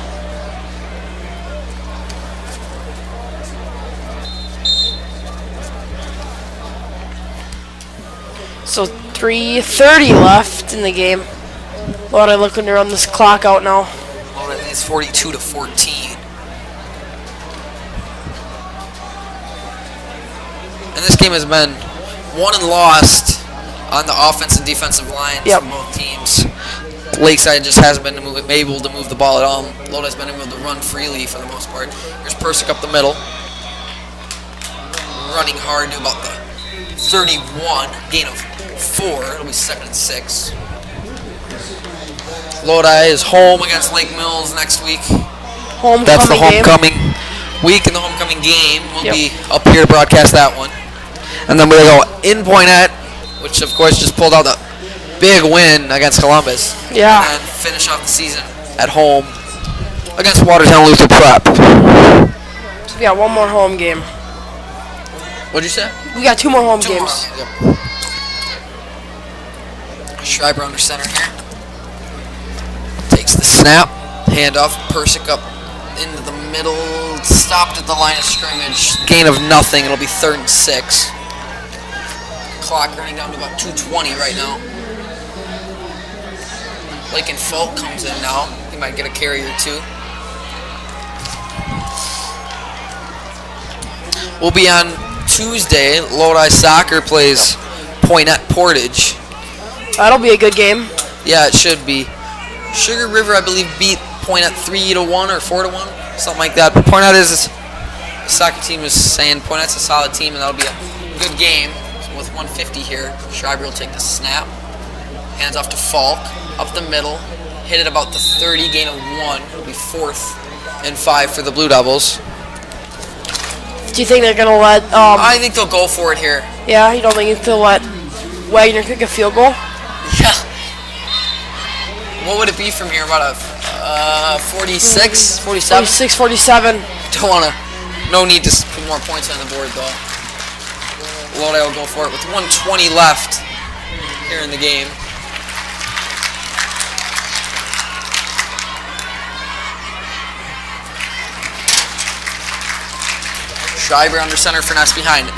So 3:30 left in the game. Lodi looking to run this clock out now. Well, I think it's 42-14. And this game has been won and lost on the offense and defensive lines Yep. for both teams. Lakeside just hasn't been able to move the ball at all. Lodi's been able to run freely for the most part. Here's Persick up the middle. Running hard to about the 31. Gain of 4. It'll be 2nd and 6. Lodi is home against Lake Mills next week. Homecoming That's the game. homecoming week and the homecoming game. We'll Yep. be up here to broadcast that one. And then we'll go in Poinette, which of course just pulled out the big win against Columbus. Yeah. And finish off the season at home against Watertown Luther Prep. So we got one more home game. What'd you say? We got 2 more home Two more. games. Yep. Schreiber under center here. Takes the snap. Handoff. Persick up into the middle. Stopped at the line of scrimmage. Gain of nothing. It'll be 3rd and 6. Clock running down to about 2:20 right now. Lake and Folk comes in now. He might get a carry or 2. We'll be on Tuesday. Lodi Soccer plays Poinette Portage. That'll be a good game. Yeah, it should be. Sugar River, I believe, beat Poinette 3-1 or 4-1, something like that. But Poinette the soccer team is saying Poinette's a solid team, and that'll be a good game. So with 150 here, Schreiber will take the snap. Hands off to Falk, up the middle, hit it about the 30, gain of 1. It'll be 4th and 5 for the Blue Devils. Do you think they're gonna let? I think they'll go for it here. Yeah, you don't think they'll let Wagner kick a field goal? Yeah. What would it be from here? About a 46, 47? 46, 47. Don't want to. No need to put more points on the board though. Lodi will go for it with 1:20 left here in the game. Schreiber under center, Finesse behind,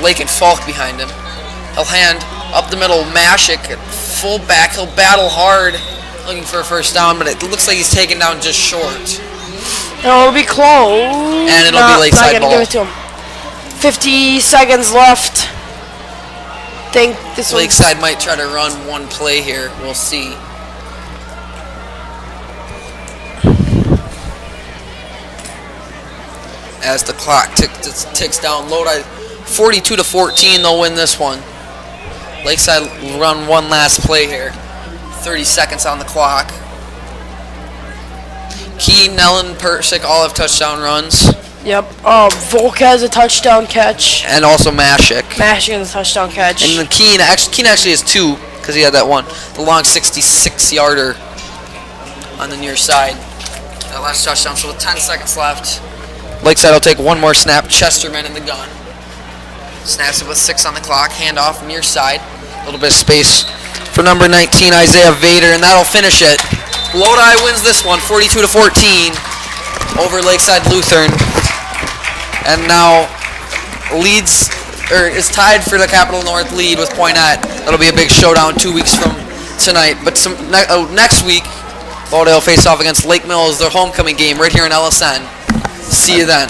Lake and Falk behind him. He'll hand up the middle, Mashik at fullback. He'll battle hard, looking for a first down, but it looks like he's taken down just short. No, it'll be close. And it'll be Lakeside not ball. Give it to him. 50 seconds left. Think this one's Lakeside might try to run one play here. We'll see. As the clock ticks down, Lodi 42-14. They'll win this one. Lakeside will run one last play here. 30 seconds on the clock. Key, Nellen, Persick all have touchdown runs. Yep. Volk has a touchdown catch. And also Mashik. Mashik has a touchdown catch. And then Keen actually has 2 because he had that one. The long 66-yarder on the near side. That last touchdown. So with 10 seconds left, Lakeside will take one more snap. Chesterman in the gun. Snaps it with 6 on the clock. Handoff near side. A little bit of space for number 19, Isaiah Vader, and that'll finish it. Lodi wins this one, 42-14. over Lakeside Luthern, and now is tied for the Capital North lead with Poinette. That'll be a big showdown 2 weeks from tonight. But next week, Lodi will face off against Lake Mills, their homecoming game right here in LSN. See you then.